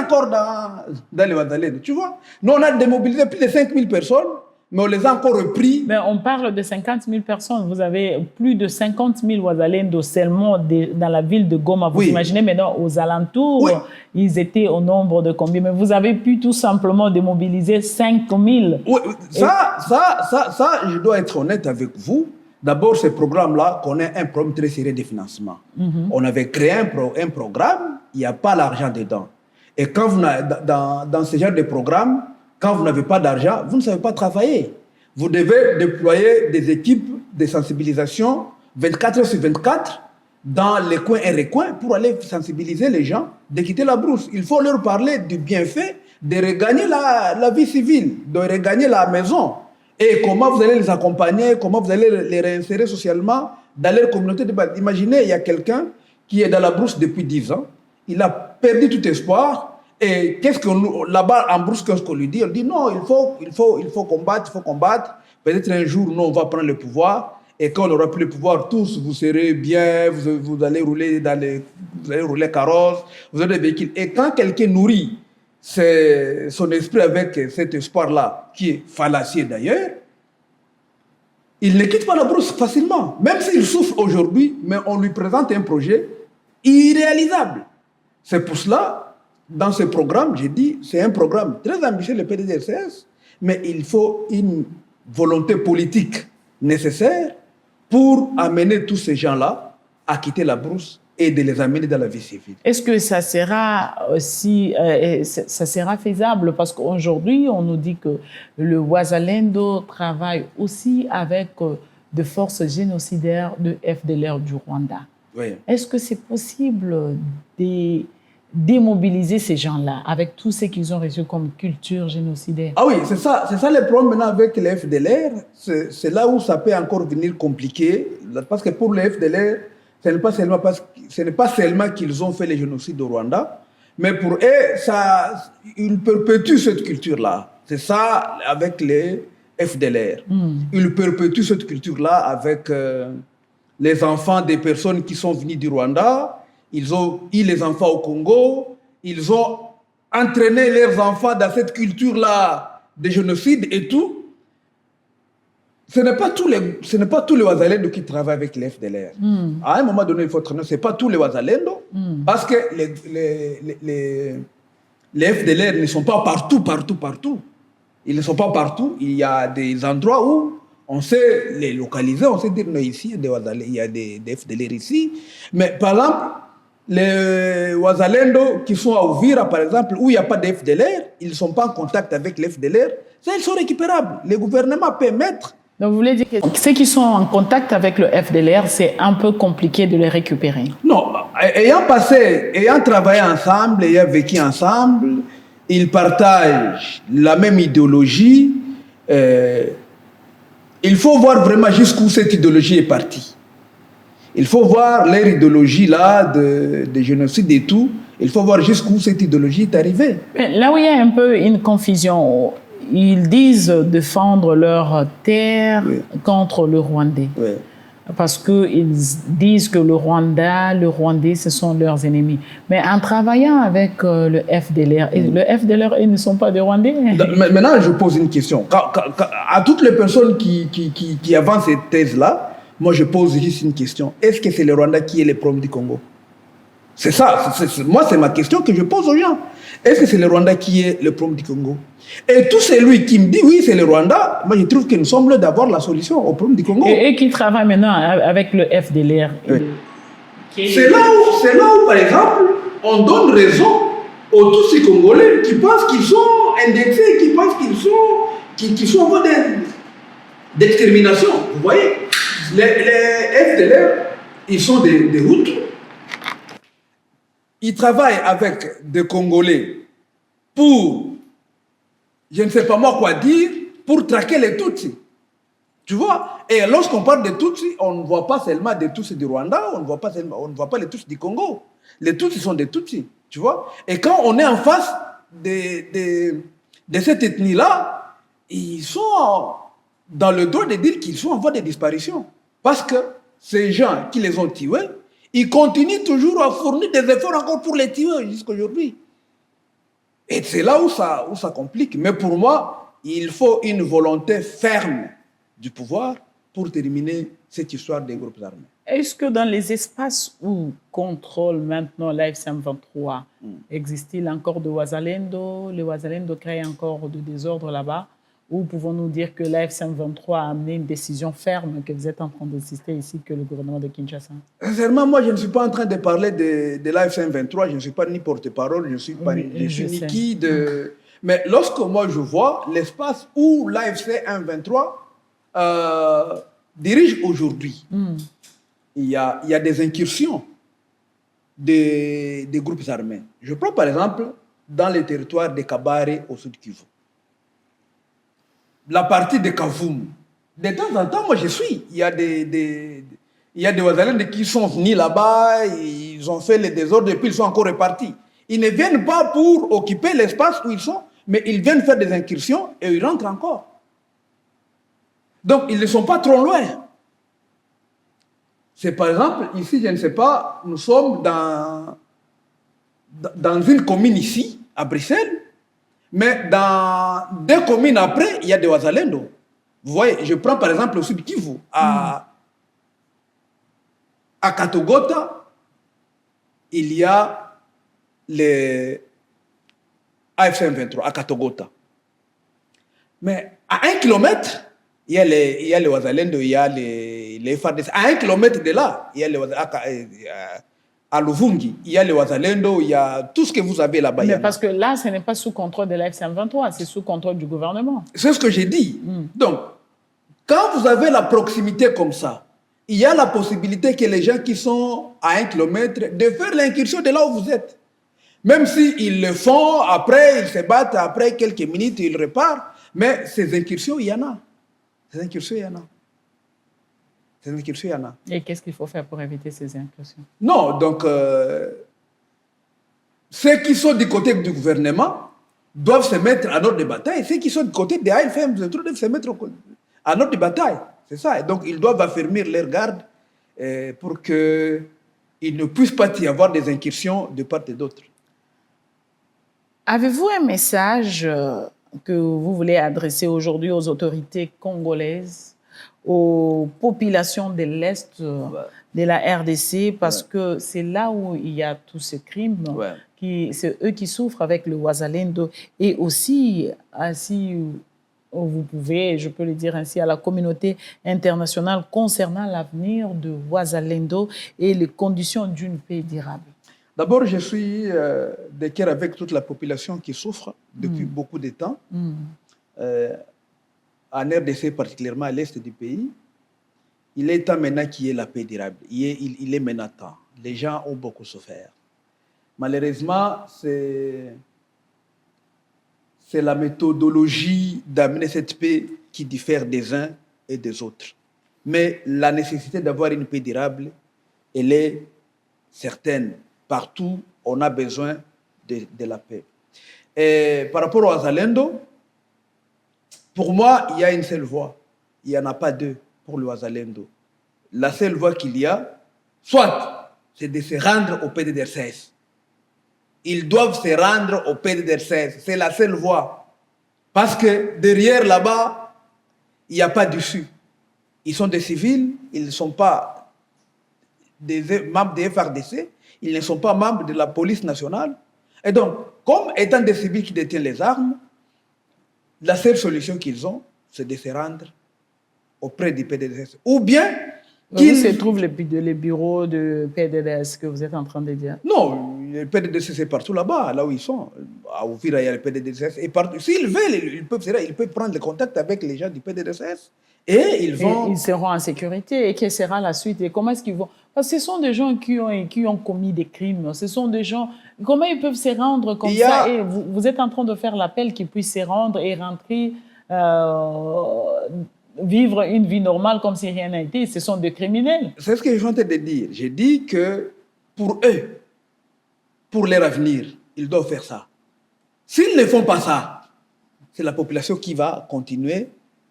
dans les Wazalendo. Tu vois, nous, on a démobilisé plus de 5000 personnes, mais on les a encore repris. Mais on parle de 50 000 personnes. Vous avez plus de 50 000 Wazalendo seulement dans la ville de Goma. Vous imaginez maintenant aux alentours, ils étaient au nombre de combien? Mais vous avez pu tout simplement démobiliser 5 000. Oui, ça, je dois être honnête avec vous. D'abord, ce programme-là connaît un problème très sérieux de financement. On avait créé un programme, il n'y a pas l'argent dedans. Et quand vous dans ce genre de programme, quand vous n'avez pas d'argent, vous ne savez pas travailler. Vous devez déployer des équipes de sensibilisation 24 heures sur 24 dans les coins et recoins pour aller sensibiliser les gens de quitter la brousse. Il faut leur parler du bienfait de regagner la vie civile, de regagner la maison. Et comment vous allez les accompagner, comment vous allez les réinsérer socialement dans leur communauté de base. Imaginez, il y a quelqu'un qui est dans la brousse depuis 10 ans, il a perdu tout espoir. Et qu'est-ce que là-bas en brousse, qu'est-ce qu'on lui dit? On dit non, il faut combattre. Peut-être un jour, nous, on va prendre le pouvoir. Et quand on aura pris le pouvoir, tous, vous serez bien, vous allez rouler vous allez rouler carrosse, vous avez des véhicules. Et quand quelqu'un nourrit son esprit avec cet espoir-là, qui est fallacieux d'ailleurs, il ne quitte pas la brousse facilement. Même s'il souffre aujourd'hui, mais on lui présente un projet irréalisable. C'est pour cela, dans ce programme, j'ai dit, c'est un programme très ambitieux, le PDDR16, mais il faut une volonté politique nécessaire pour amener tous ces gens-là à quitter la brousse et de les amener dans la vie civile. Est-ce que ça sera aussi, ça sera faisable? Parce qu'aujourd'hui, on nous dit que le Wazalendo travaille aussi avec des forces génocidaires de FDLR du Rwanda. Oui. Est-ce que c'est possible de démobiliser ces gens-là avec tout ce qu'ils ont reçu comme culture génocidaire? Ah oui, c'est ça le problème maintenant avec les FDLR. C'est là où ça peut encore venir compliqué. Parce que pour les FDLR, ce n'est pas seulement qu'ils ont fait les génocides au Rwanda, mais pour eux, ils perpétuent cette culture-là. C'est ça avec les FDLR. Ils perpétuent cette culture-là avec les enfants des personnes qui sont venues du Rwanda. Ils ont eu les enfants au Congo. Ils ont entraîné leurs enfants dans cette culture-là de génocide et tout. Ce n'est pas tous les Wazalendo qui travaillent avec les FDLR. À un moment donné, il faut traîner. Ce n'est pas tous les Wazalendo. Parce que les FDLR ne sont pas partout. Ils ne sont pas partout. Il y a des endroits où on sait les localiser. On sait dire, non, ici, il y a des FDLR ici. Mais par exemple, Les Wazalendo qui sont à Ouvira, par exemple, où il n'y a pas de FDLR, ils ne sont pas en contact avec les FDLR, ça, ils sont récupérables. Le gouvernement peut mettre. Donc, vous voulez dire que ceux qui sont en contact avec le FDLR, c'est un peu compliqué de les récupérer? Non, ayant travaillé ensemble, ayant vécu ensemble, ils partagent la même idéologie. Il faut voir vraiment jusqu'où cette idéologie est partie. Il faut voir leur idéologie là, de génocide et tout. Il faut voir jusqu'où cette idéologie est arrivée. Là où il y a un peu une confusion, ils disent défendre leur terre contre le Rwandais. Oui. Parce qu'ils disent que le Rwandais, ce sont leurs ennemis. Mais en travaillant avec le FDLR, et le FDLR, ils ne sont pas des Rwandais. Maintenant, je pose une question. À toutes les personnes qui avancent cette thèse-là, moi, je pose juste une question. Est-ce que c'est le Rwanda qui est le problème du Congo? C'est ça. Moi, c'est ma question que je pose aux gens. Est-ce que c'est le Rwanda qui est le problème du Congo? Et tout celui qui me dit oui, c'est le Rwanda, moi, je trouve que nous sommes là d'avoir la solution au problème du Congo. Et qui travaillent maintenant avec le FDLR. Oui. C'est là où, par exemple, on donne raison aux Tutsis congolais qui pensent qu'ils sont indexés, qui pensent qu'ils sont en voie d'extermination. Vous voyez? Les FDLR, ils sont des Hutus. Ils travaillent avec des Congolais pour, je ne sais pas moi quoi dire, pour traquer les Tutsis. Tu vois? Et lorsqu'on parle des Tutsis, on ne voit pas seulement des Tutsis du Rwanda, on ne voit pas les Tutsis du Congo. Les Tutsis sont des Tutsis, tu vois? Et quand on est en face de cette ethnie-là, ils sont dans le droit de dire qu'ils sont en voie de disparition. Parce que ces gens qui les ont tués, ils continuent toujours à fournir des efforts encore pour les tuer jusqu'à aujourd'hui. Et c'est là où ça complique. Mais pour moi, il faut une volonté ferme du pouvoir pour terminer cette histoire des groupes armés. Est-ce que dans les espaces où contrôle maintenant l'AFC-M23, existe-t-il encore de Wazalendo? Les Wazalendo créent encore de désordre là-bas? Ou pouvons-nous dire que l'AFC-M23 a amené une décision ferme que vous êtes en train d'insister ici que le gouvernement de Kinshasa? Sincèrement, moi, je ne suis pas en train de parler de l'AFC-M23. Je ne suis pas ni porte-parole, je ne suis pas ni qui de... Mais lorsque moi je vois l'espace où l'AFC-M23 dirige aujourd'hui, il y a des incursions des groupes armés. Je prends par exemple dans les territoires de Kabare au sud Kivu. La partie de Kavumu. De temps en temps, moi je suis. Il y a des Wazalendo qui sont venus là-bas, ils ont fait les désordres et puis ils sont encore repartis. Ils ne viennent pas pour occuper l'espace où ils sont, mais ils viennent faire des incursions et ils rentrent encore. Donc ils ne sont pas trop loin. C'est par exemple, ici, je ne sais pas, nous sommes dans une commune ici, à Bruxelles, mais dans 2 communes après, il y a des Wazalendo. Vous voyez, je prends par exemple au sud Kivu, à Katogota, il y a les AFC-M23, à Katogota. Mais à 1 kilomètre, il y a les Wazalendo, il y a les FARDC. À 1 kilomètre de là, il y a les Wazalendo. À Luvungi, il y a les Wazalendo, il y a tout ce que vous avez là-bas. Mais parce que là, ce n'est pas sous contrôle de l'AFC-M23, c'est sous contrôle du gouvernement. C'est ce que j'ai dit. Donc, quand vous avez la proximité comme ça, il y a la possibilité que les gens qui sont à 1 kilomètre de faire l'incursion de là où vous êtes. Même s'ils le font, après, ils se battent, après quelques minutes, ils repartent. Mais ces incursions, il y en a. Ces incursions, il y en a. Et qu'est-ce qu'il faut faire pour éviter ces incursions? Non, donc, ceux qui sont du côté du gouvernement doivent se mettre à l'ordre de bataille. Ceux qui sont du côté des AFM doivent se mettre à l'ordre de bataille. C'est ça. Et donc, ils doivent affermir leur garde pour qu'il ne puisse pas y avoir des incursions de part et d'autre. Avez-vous un message que vous voulez adresser aujourd'hui aux autorités congolaises, aux populations de l'Est de la RDC, parce que c'est là où il y a tous ces crimes, c'est eux qui souffrent avec le Wazalendo, et aussi, ainsi vous pouvez, je peux le dire ainsi, à la communauté internationale concernant l'avenir de Wazalendo et les conditions d'une paix durable. D'abord, je suis de cœur avec toute la population qui souffre depuis beaucoup de temps. En RDC, particulièrement à l'est du pays, il est temps maintenant qu'il y ait la paix durable. Il est maintenant temps. Les gens ont beaucoup souffert. Malheureusement, c'est la méthodologie d'amener cette paix qui diffère des uns et des autres. Mais la nécessité d'avoir une paix durable, elle est certaine. Partout, on a besoin de la paix. Et par rapport au Wazalendo, pour moi, il y a une seule voie. Il n'y en a pas deux pour le Wazalendo. La seule voie qu'il y a, soit, c'est de se rendre au PDDR16. Ils doivent se rendre au PDDR16. C'est la seule voie. Parce que derrière, là-bas, il n'y a pas d'issue. Ils sont des civils, ils ne sont pas des membres des FRDC, ils ne sont pas membres de la police nationale. Et donc, comme étant des civils qui détiennent les armes, la seule solution qu'ils ont, c'est de se rendre auprès du PDDS. Ou bien... Où se trouvent les bureaux de PDDS que vous êtes en train de dire? Non, le PDDS, c'est partout là-bas, là où ils sont. À Ouvira, il y a le PDDS. Et s'ils veulent, ils peuvent prendre le contact avec les gens du PDDS. Et ils vont... Et ils seront en sécurité. Et quelle sera la suite? Et comment est-ce qu'ils vont... Parce que ce sont des gens qui ont commis des crimes. Ce sont des gens... Comment ils peuvent se rendre comme ça? Et vous êtes en train de faire l'appel qu'ils puissent se rendre et rentrer, vivre une vie normale comme si rien n'a été. Ce sont des criminels. C'est ce que je suis en train de dire. J'ai dit que pour eux, pour leur avenir, ils doivent faire ça. S'ils ne font pas ça, c'est la population qui va continuer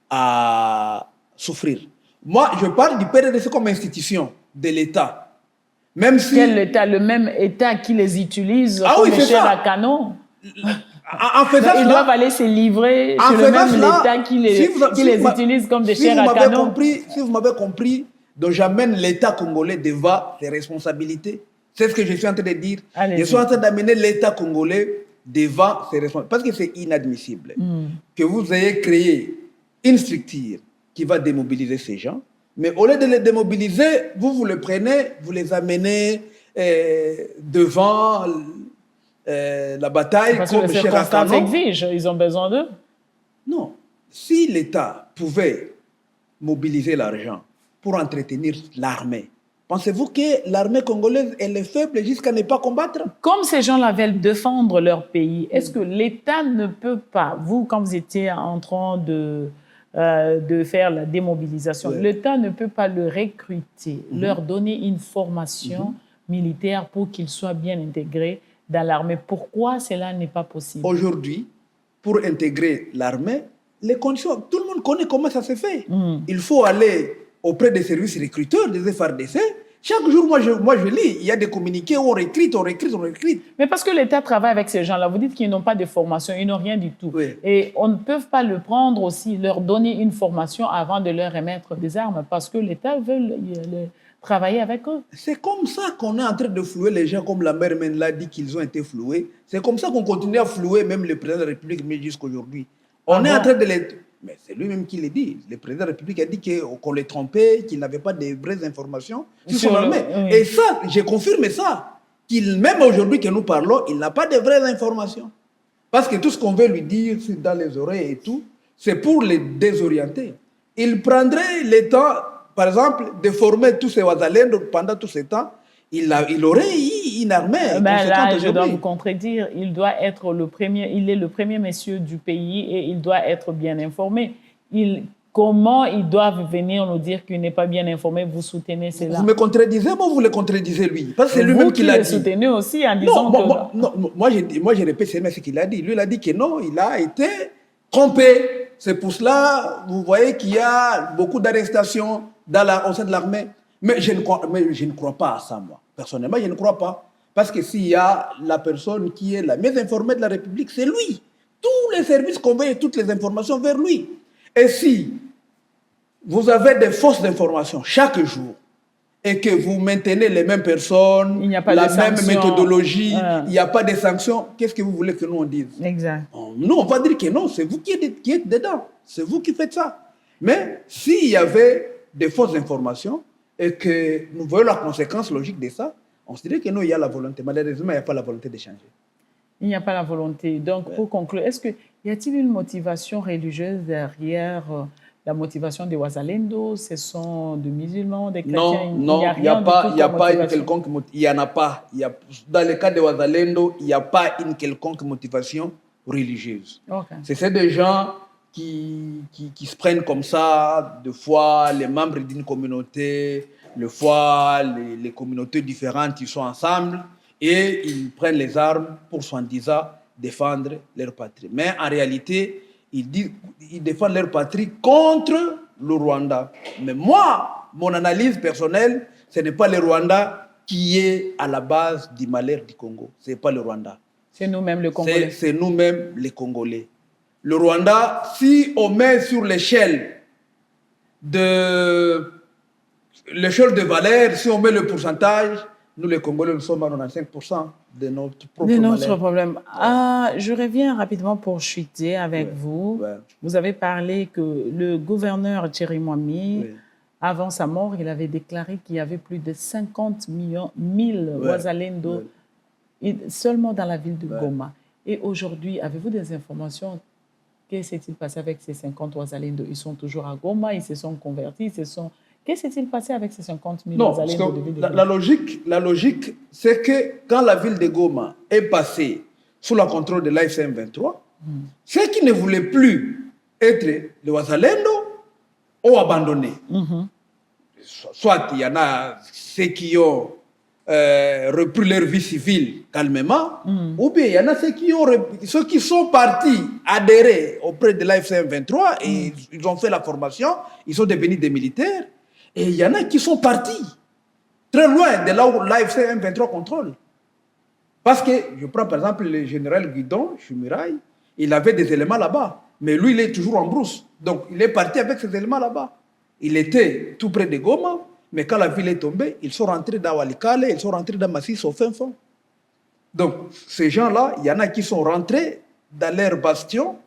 à souffrir. Moi, je parle du PDDC comme institution de l'État. Même si... Quel État? Le même État qui les utilise comme des chairs à canon. Ils doivent aller se livrer sur le même État qui les utilise comme des chairs à canon. Si vous m'avez compris, donc j'amène l'État congolais devant ses responsabilités. C'est ce que je suis en train de dire. Je suis en train d'amener l'État congolais devant ses responsabilités. Parce que c'est inadmissible que vous ayez créé une structure qui va démobiliser ces gens. Mais au lieu de les démobiliser, vous les prenez, vous les amenez devant la bataille. Parce que les circonstances exigent, ils ont besoin d'eux. Non. Si l'État pouvait mobiliser l'argent pour entretenir l'armée, pensez-vous que l'armée congolaise elle est faible jusqu'à ne pas combattre? Comme ces gens-là veulent défendre leur pays, est-ce que l'État ne peut pas, vous, quand vous étiez en train de faire la démobilisation, l'État ne peut pas le recruter, leur donner une formation militaire pour qu'ils soient bien intégrés dans l'armée? Pourquoi cela n'est pas possible? Aujourd'hui, pour intégrer l'armée, les conditions, tout le monde connaît comment ça se fait. Il faut aller auprès des services recruteurs, des FRDC. Chaque jour, moi je lis, il y a des communiqués où on recrute. Mais parce que l'État travaille avec ces gens-là, vous dites qu'ils n'ont pas de formation, ils n'ont rien du tout. Oui. Et on ne peut pas le prendre aussi, leur donner une formation avant de leur remettre des armes, parce que l'État veut travailler avec eux. C'est comme ça qu'on est en train de flouer les gens, comme la mère même l'a dit qu'ils ont été floués. C'est comme ça qu'on continue à flouer même le président de la République, mais jusqu'à aujourd'hui. On est en train de les... Mais c'est lui-même qui l'a dit. Le président de la République a dit qu'on les trompait, qu'il n'avait pas de vraies informations sur son armée. Oui. Et ça, j'ai confirmé ça. Même aujourd'hui que nous parlons, il n'a pas de vraies informations. Parce que tout ce qu'on veut lui dire dans les oreilles et tout, c'est pour les désorienter. Il prendrait le temps, par exemple, de former tous ces Wazalendo pendant tout ce temps. Il aurait eu une armée. Ben là, je dois vous contredire. Il doit être le premier. Il est le premier monsieur du pays et il doit être bien informé. Comment ils doivent venir nous dire qu'il n'est pas bien informé? Vous soutenez cela? Vous me contredisez, moi vous le contredisez lui. Parce que c'est lui-même qui l'a dit. Vous le soutenez aussi en disant que... Non, moi je répète ce qu'il a dit. Lui, il a dit que non, il a été trompé. C'est pour cela, vous voyez qu'il y a beaucoup d'arrestations au sein de l'armée. Mais je ne crois pas à ça, moi. Personnellement, je ne crois pas. Parce que s'il y a la personne qui est la mieux informée de la République, c'est lui. Tous les services convoient toutes les informations vers lui. Et si vous avez des fausses informations chaque jour et que vous maintenez les mêmes personnes, la même méthodologie, il n'y a pas de sanctions, qu'est-ce que vous voulez que nous on dise? Exact. Nous, on va dire que non, c'est vous qui êtes dedans. C'est vous qui faites ça. Mais s'il y avait des fausses informations, et que nous voyons la conséquence logique de ça, On se dirait que non, il y a la volonté. Malheureusement, il n'y a pas la volonté d'échanger. Il n'y a pas la volonté. Donc, pour conclure, y a-t-il une motivation religieuse derrière la motivation des Wazalendo? Ce sont des musulmans, des chrétiens? Non, il n'y a pas une quelconque motivation. Il n'y en a pas. Dans le cas des Wazalendo, il n'y a pas une quelconque motivation religieuse. Okay. C'est des gens qui se prennent comme ça, des fois les membres d'une communauté, des fois les communautés différentes, ils sont ensemble et ils prennent les armes pour soi-disant défendre leur patrie. Mais en réalité, ils défendent leur patrie contre le Rwanda. Mais moi, mon analyse personnelle, ce n'est pas le Rwanda qui est à la base du malheur du Congo. Ce n'est pas le Rwanda. C'est nous-mêmes les Congolais. C'est nous-mêmes les Congolais. Le Rwanda, si on met sur l'échelle de valeur, si on met le pourcentage, nous les Congolais, nous sommes à 95% de notre problème. Ah, je reviens rapidement pour chuter avec vous. Ouais. Vous avez parlé que le gouverneur Thierry Mwami, avant sa mort, il avait déclaré qu'il y avait plus de 50 000 Wazalendo seulement dans la ville de Goma. Et aujourd'hui, avez-vous des informations? Qu'est-ce qui s'est passé avec ces 50 Wazalendo? Ils sont toujours à Goma, ils se sont convertis, Qu'est-ce qui s'est passé avec ces 50 000 Wazalendo de ville de Goma? La logique, c'est que quand la ville de Goma est passée sous le contrôle de l'AFC M23, ceux qui ne voulaient plus être les Wazalendo ont abandonné. Soit il y en a ceux qui ont repris leur vie civile calmement, ou bien il y en a ceux qui sont partis adhérer auprès de l'AFC M23 et ils ont fait la formation, ils sont devenus des militaires. Et il y en a qui sont partis très loin de là où l'AFC M23 contrôle. Parce que, je prends par exemple le général Guidon Chumiraï, il avait des éléments là-bas, mais lui, il est toujours en brousse. Donc, il est parti avec ces éléments là-bas. Il était tout près de Goma, mais quand la ville est tombée, ils sont rentrés dans Walikale, ils sont rentrés dans Massis au fin fond. Donc, ces gens-là, il y en a qui sont rentrés dans leur bastion,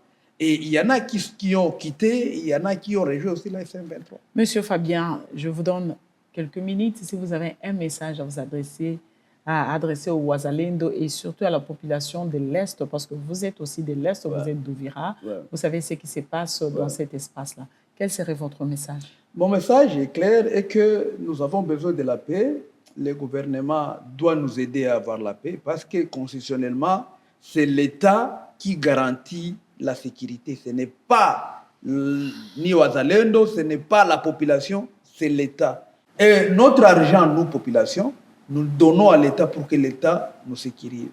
et il y en a qui ont quitté, il y en a qui ont rejoint aussi la FM23. Monsieur Fabien, je vous donne quelques minutes si vous avez un message à vous adresser aux Wazalendo et surtout à la population de l'Est, parce que vous êtes aussi de l'Est, vous êtes d'Ouvira, vous savez ce qui se passe dans cet espace-là. Quel serait votre message? Mon message est clair et que nous avons besoin de la paix. Le gouvernement doit nous aider à avoir la paix parce que constitutionnellement, c'est l'État qui garantit la sécurité. Ce n'est pas ni Wazalendo, ce n'est pas la population, c'est l'État. Et notre argent, nous, population, nous le donnons à l'État pour que l'État nous sécurise.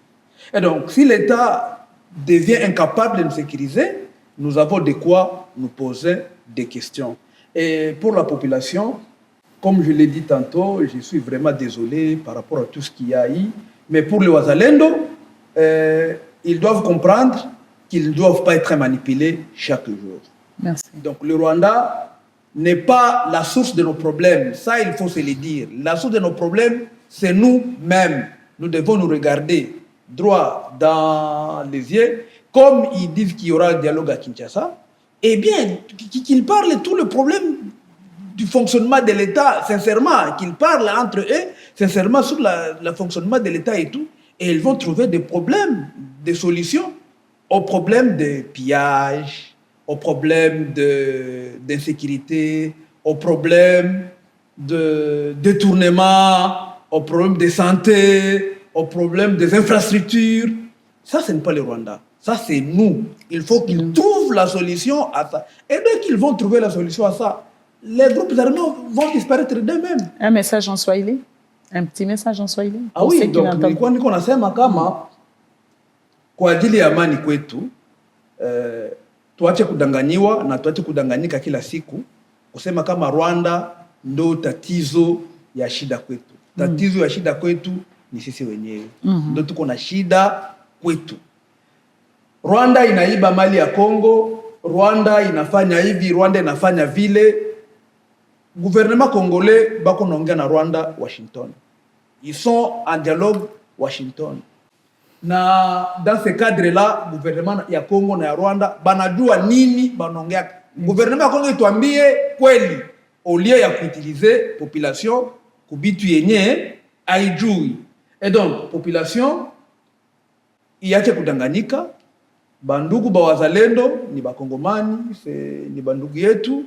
Et donc, si l'État devient incapable de nous sécuriser, nous avons de quoi nous poser des questions. Et pour la population, comme je l'ai dit tantôt, je suis vraiment désolé par rapport à tout ce qu'il y a eu. Mais pour les Wazalendo, ils doivent comprendre qu'ils ne doivent pas être manipulés chaque jour. Merci. Donc le Rwanda n'est pas la source de nos problèmes. Ça, il faut se le dire. La source de nos problèmes, c'est nous-mêmes. Nous devons nous regarder droit dans les yeux. Comme ils disent qu'il y aura un dialogue à Kinshasa, eh bien, qu'ils parlent de tout le problème du fonctionnement de l'État, sincèrement, qu'ils parlent entre eux, sincèrement, sur le fonctionnement de l'État et tout, et ils vont trouver des problèmes, des solutions aux problèmes de pillage, aux problèmes d'insécurité, aux problèmes de détournement, aux problèmes de santé, aux problèmes des infrastructures. Ça, ce n'est pas le Rwanda. Ça, c'est nous. Il faut qu'ils trouvent la solution à ça. Et dès qu'ils vont trouver la solution à ça, les groupes armés vont disparaître d'eux-mêmes. Un message en Swahili? Un petit message en Swahili? Ah oui, donc nilikuwa niko nasema kama kwa ajili ya amani kwetu tuache kudanganyiwa na tuache kudanganyika kila siku kusema kama Rwanda ndo tatizo ya shida kwetu. Tatizo ya shida kwetu ni sisi wenyewe. Ndo tuko na shida kwetu. Rwanda inaiba mali ya Kongo, Rwanda inafanya hivi, Rwanda inafanya vile. Gouvernement congolais bako naongea na Rwanda, Washington. Ils sont en dialogue Washington. Na dans ce cadre-là, gouvernement ya Congo na ya Rwanda banajua nini banaongea. Gouvernement ya Congo ituambie kweli au lieu ya kuutiliser population kubitu yenye haijui. Et donc, population, iache kudanganyika, bandugu ba wazalendo, ni bakongomani, ni bandugu yetu,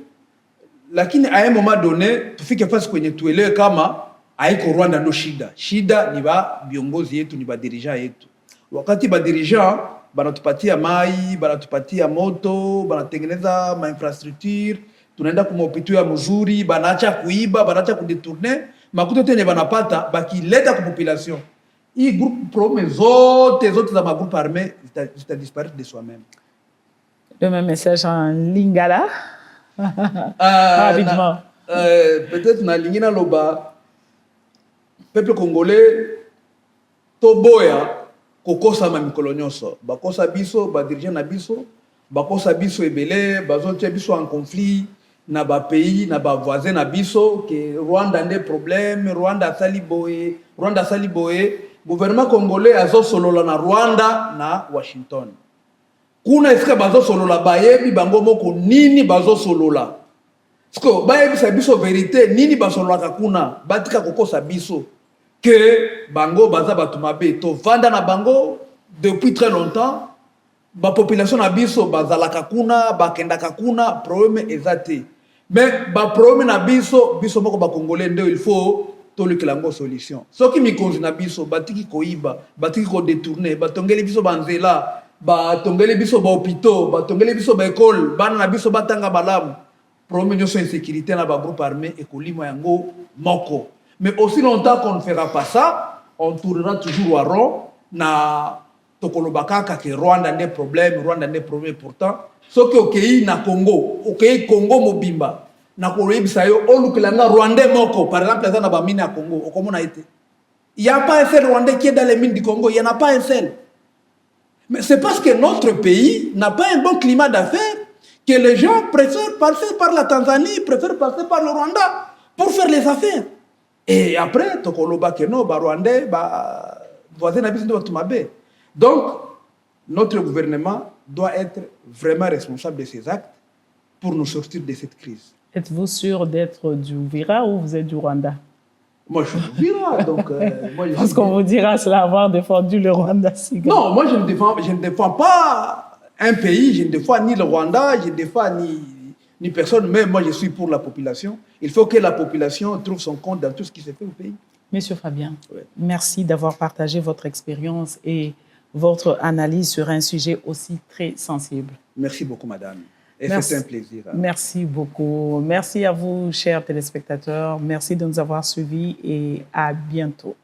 lakini à un moment donné, tufike fasi kwenye tuelewe kama haiko Rwanda ndo shida. Shida ni ba viongozi yetu, ni ba dirigeant yetu. Wakati ba dirigeant banatupatia mai, banatupatia moto, banatengeneza ma infrastructure, tunaenda kumopito ya mzuri, banaacha kuiba, banaacha kudetourner, makuto tenye banapata bakileta kwa population. Hii groupe problème zote za ma groupe armé disparaître de soi-même. Le même message en lingala. Rapidement. Peut-être na lingina loba peuple congolais toboya kokosa ma mikolo nyonso bakosa biso ba dirigeant na biso bakosa biso ebele bazotia biso en conflit na ba pays na ba voisins na biso que Rwanda nde problème Rwanda sali boye gouvernement congolais azo solola na Rwanda na Washington kuna eske bazo solola bayebi bango moko nini bazo solola sko bayebi sa biso vérité nini basolola kuna batika kokosa biso que bango baza batu mabe to vanda na bango depuis très longtemps ba population na biso bazalaka kuna bakendaka kuna problème ezate mais ba problème na biso moko ba congolais nde il faut tolukela ngo solution soki mikonzi na biso batiki koiba batiki ko détourner batongeli biso banzela batongeli biso ba hôpitaux batongeli biso ba école bana na biso batanga malamu problème nyonso insécurité na ba groupe armé ekolima yango moko. Mais aussi longtemps qu'on ne fera pas ça, on tournera toujours à rond. Na tokolobaka que Rwanda n'est problème, pourtant. Ce qui est na Congo, Congo mobimba. Na Koroyebi sayo, olukelanga Rwandais moko. Par exemple, dans la mine à Congo, comment on a été? Il n'y a pas un seul Rwandais qui est dans les mines du Congo. Il n'y en a pas un seul. Mais c'est parce que notre pays n'a pas un bon climat d'affaires que les gens préfèrent passer par la Tanzanie, préfèrent passer par le Rwanda pour faire les affaires. Et après, tokoloba keno, ba Rwandais, ba voisin na biso tumabe. Donc, notre gouvernement doit être vraiment responsable de ces actes pour nous sortir de cette crise. Êtes-vous sûr d'être du Vira ou vous êtes du Rwanda? Moi, je suis du Vira, donc... Parce qu'on vous dira cela avoir défendu le Rwanda. Non, moi, je ne défends pas un pays, je ne défends ni le Rwanda, je ne défends ni personne, mais moi je suis pour la population. Il faut que la population trouve son compte dans tout ce qui se fait au pays. Monsieur Fabien, ouais. Merci d'avoir partagé votre expérience et votre analyse sur un sujet aussi très sensible. Merci beaucoup, madame. Et c'est un plaisir. Merci beaucoup. Merci à vous, chers téléspectateurs. Merci de nous avoir suivis et à bientôt.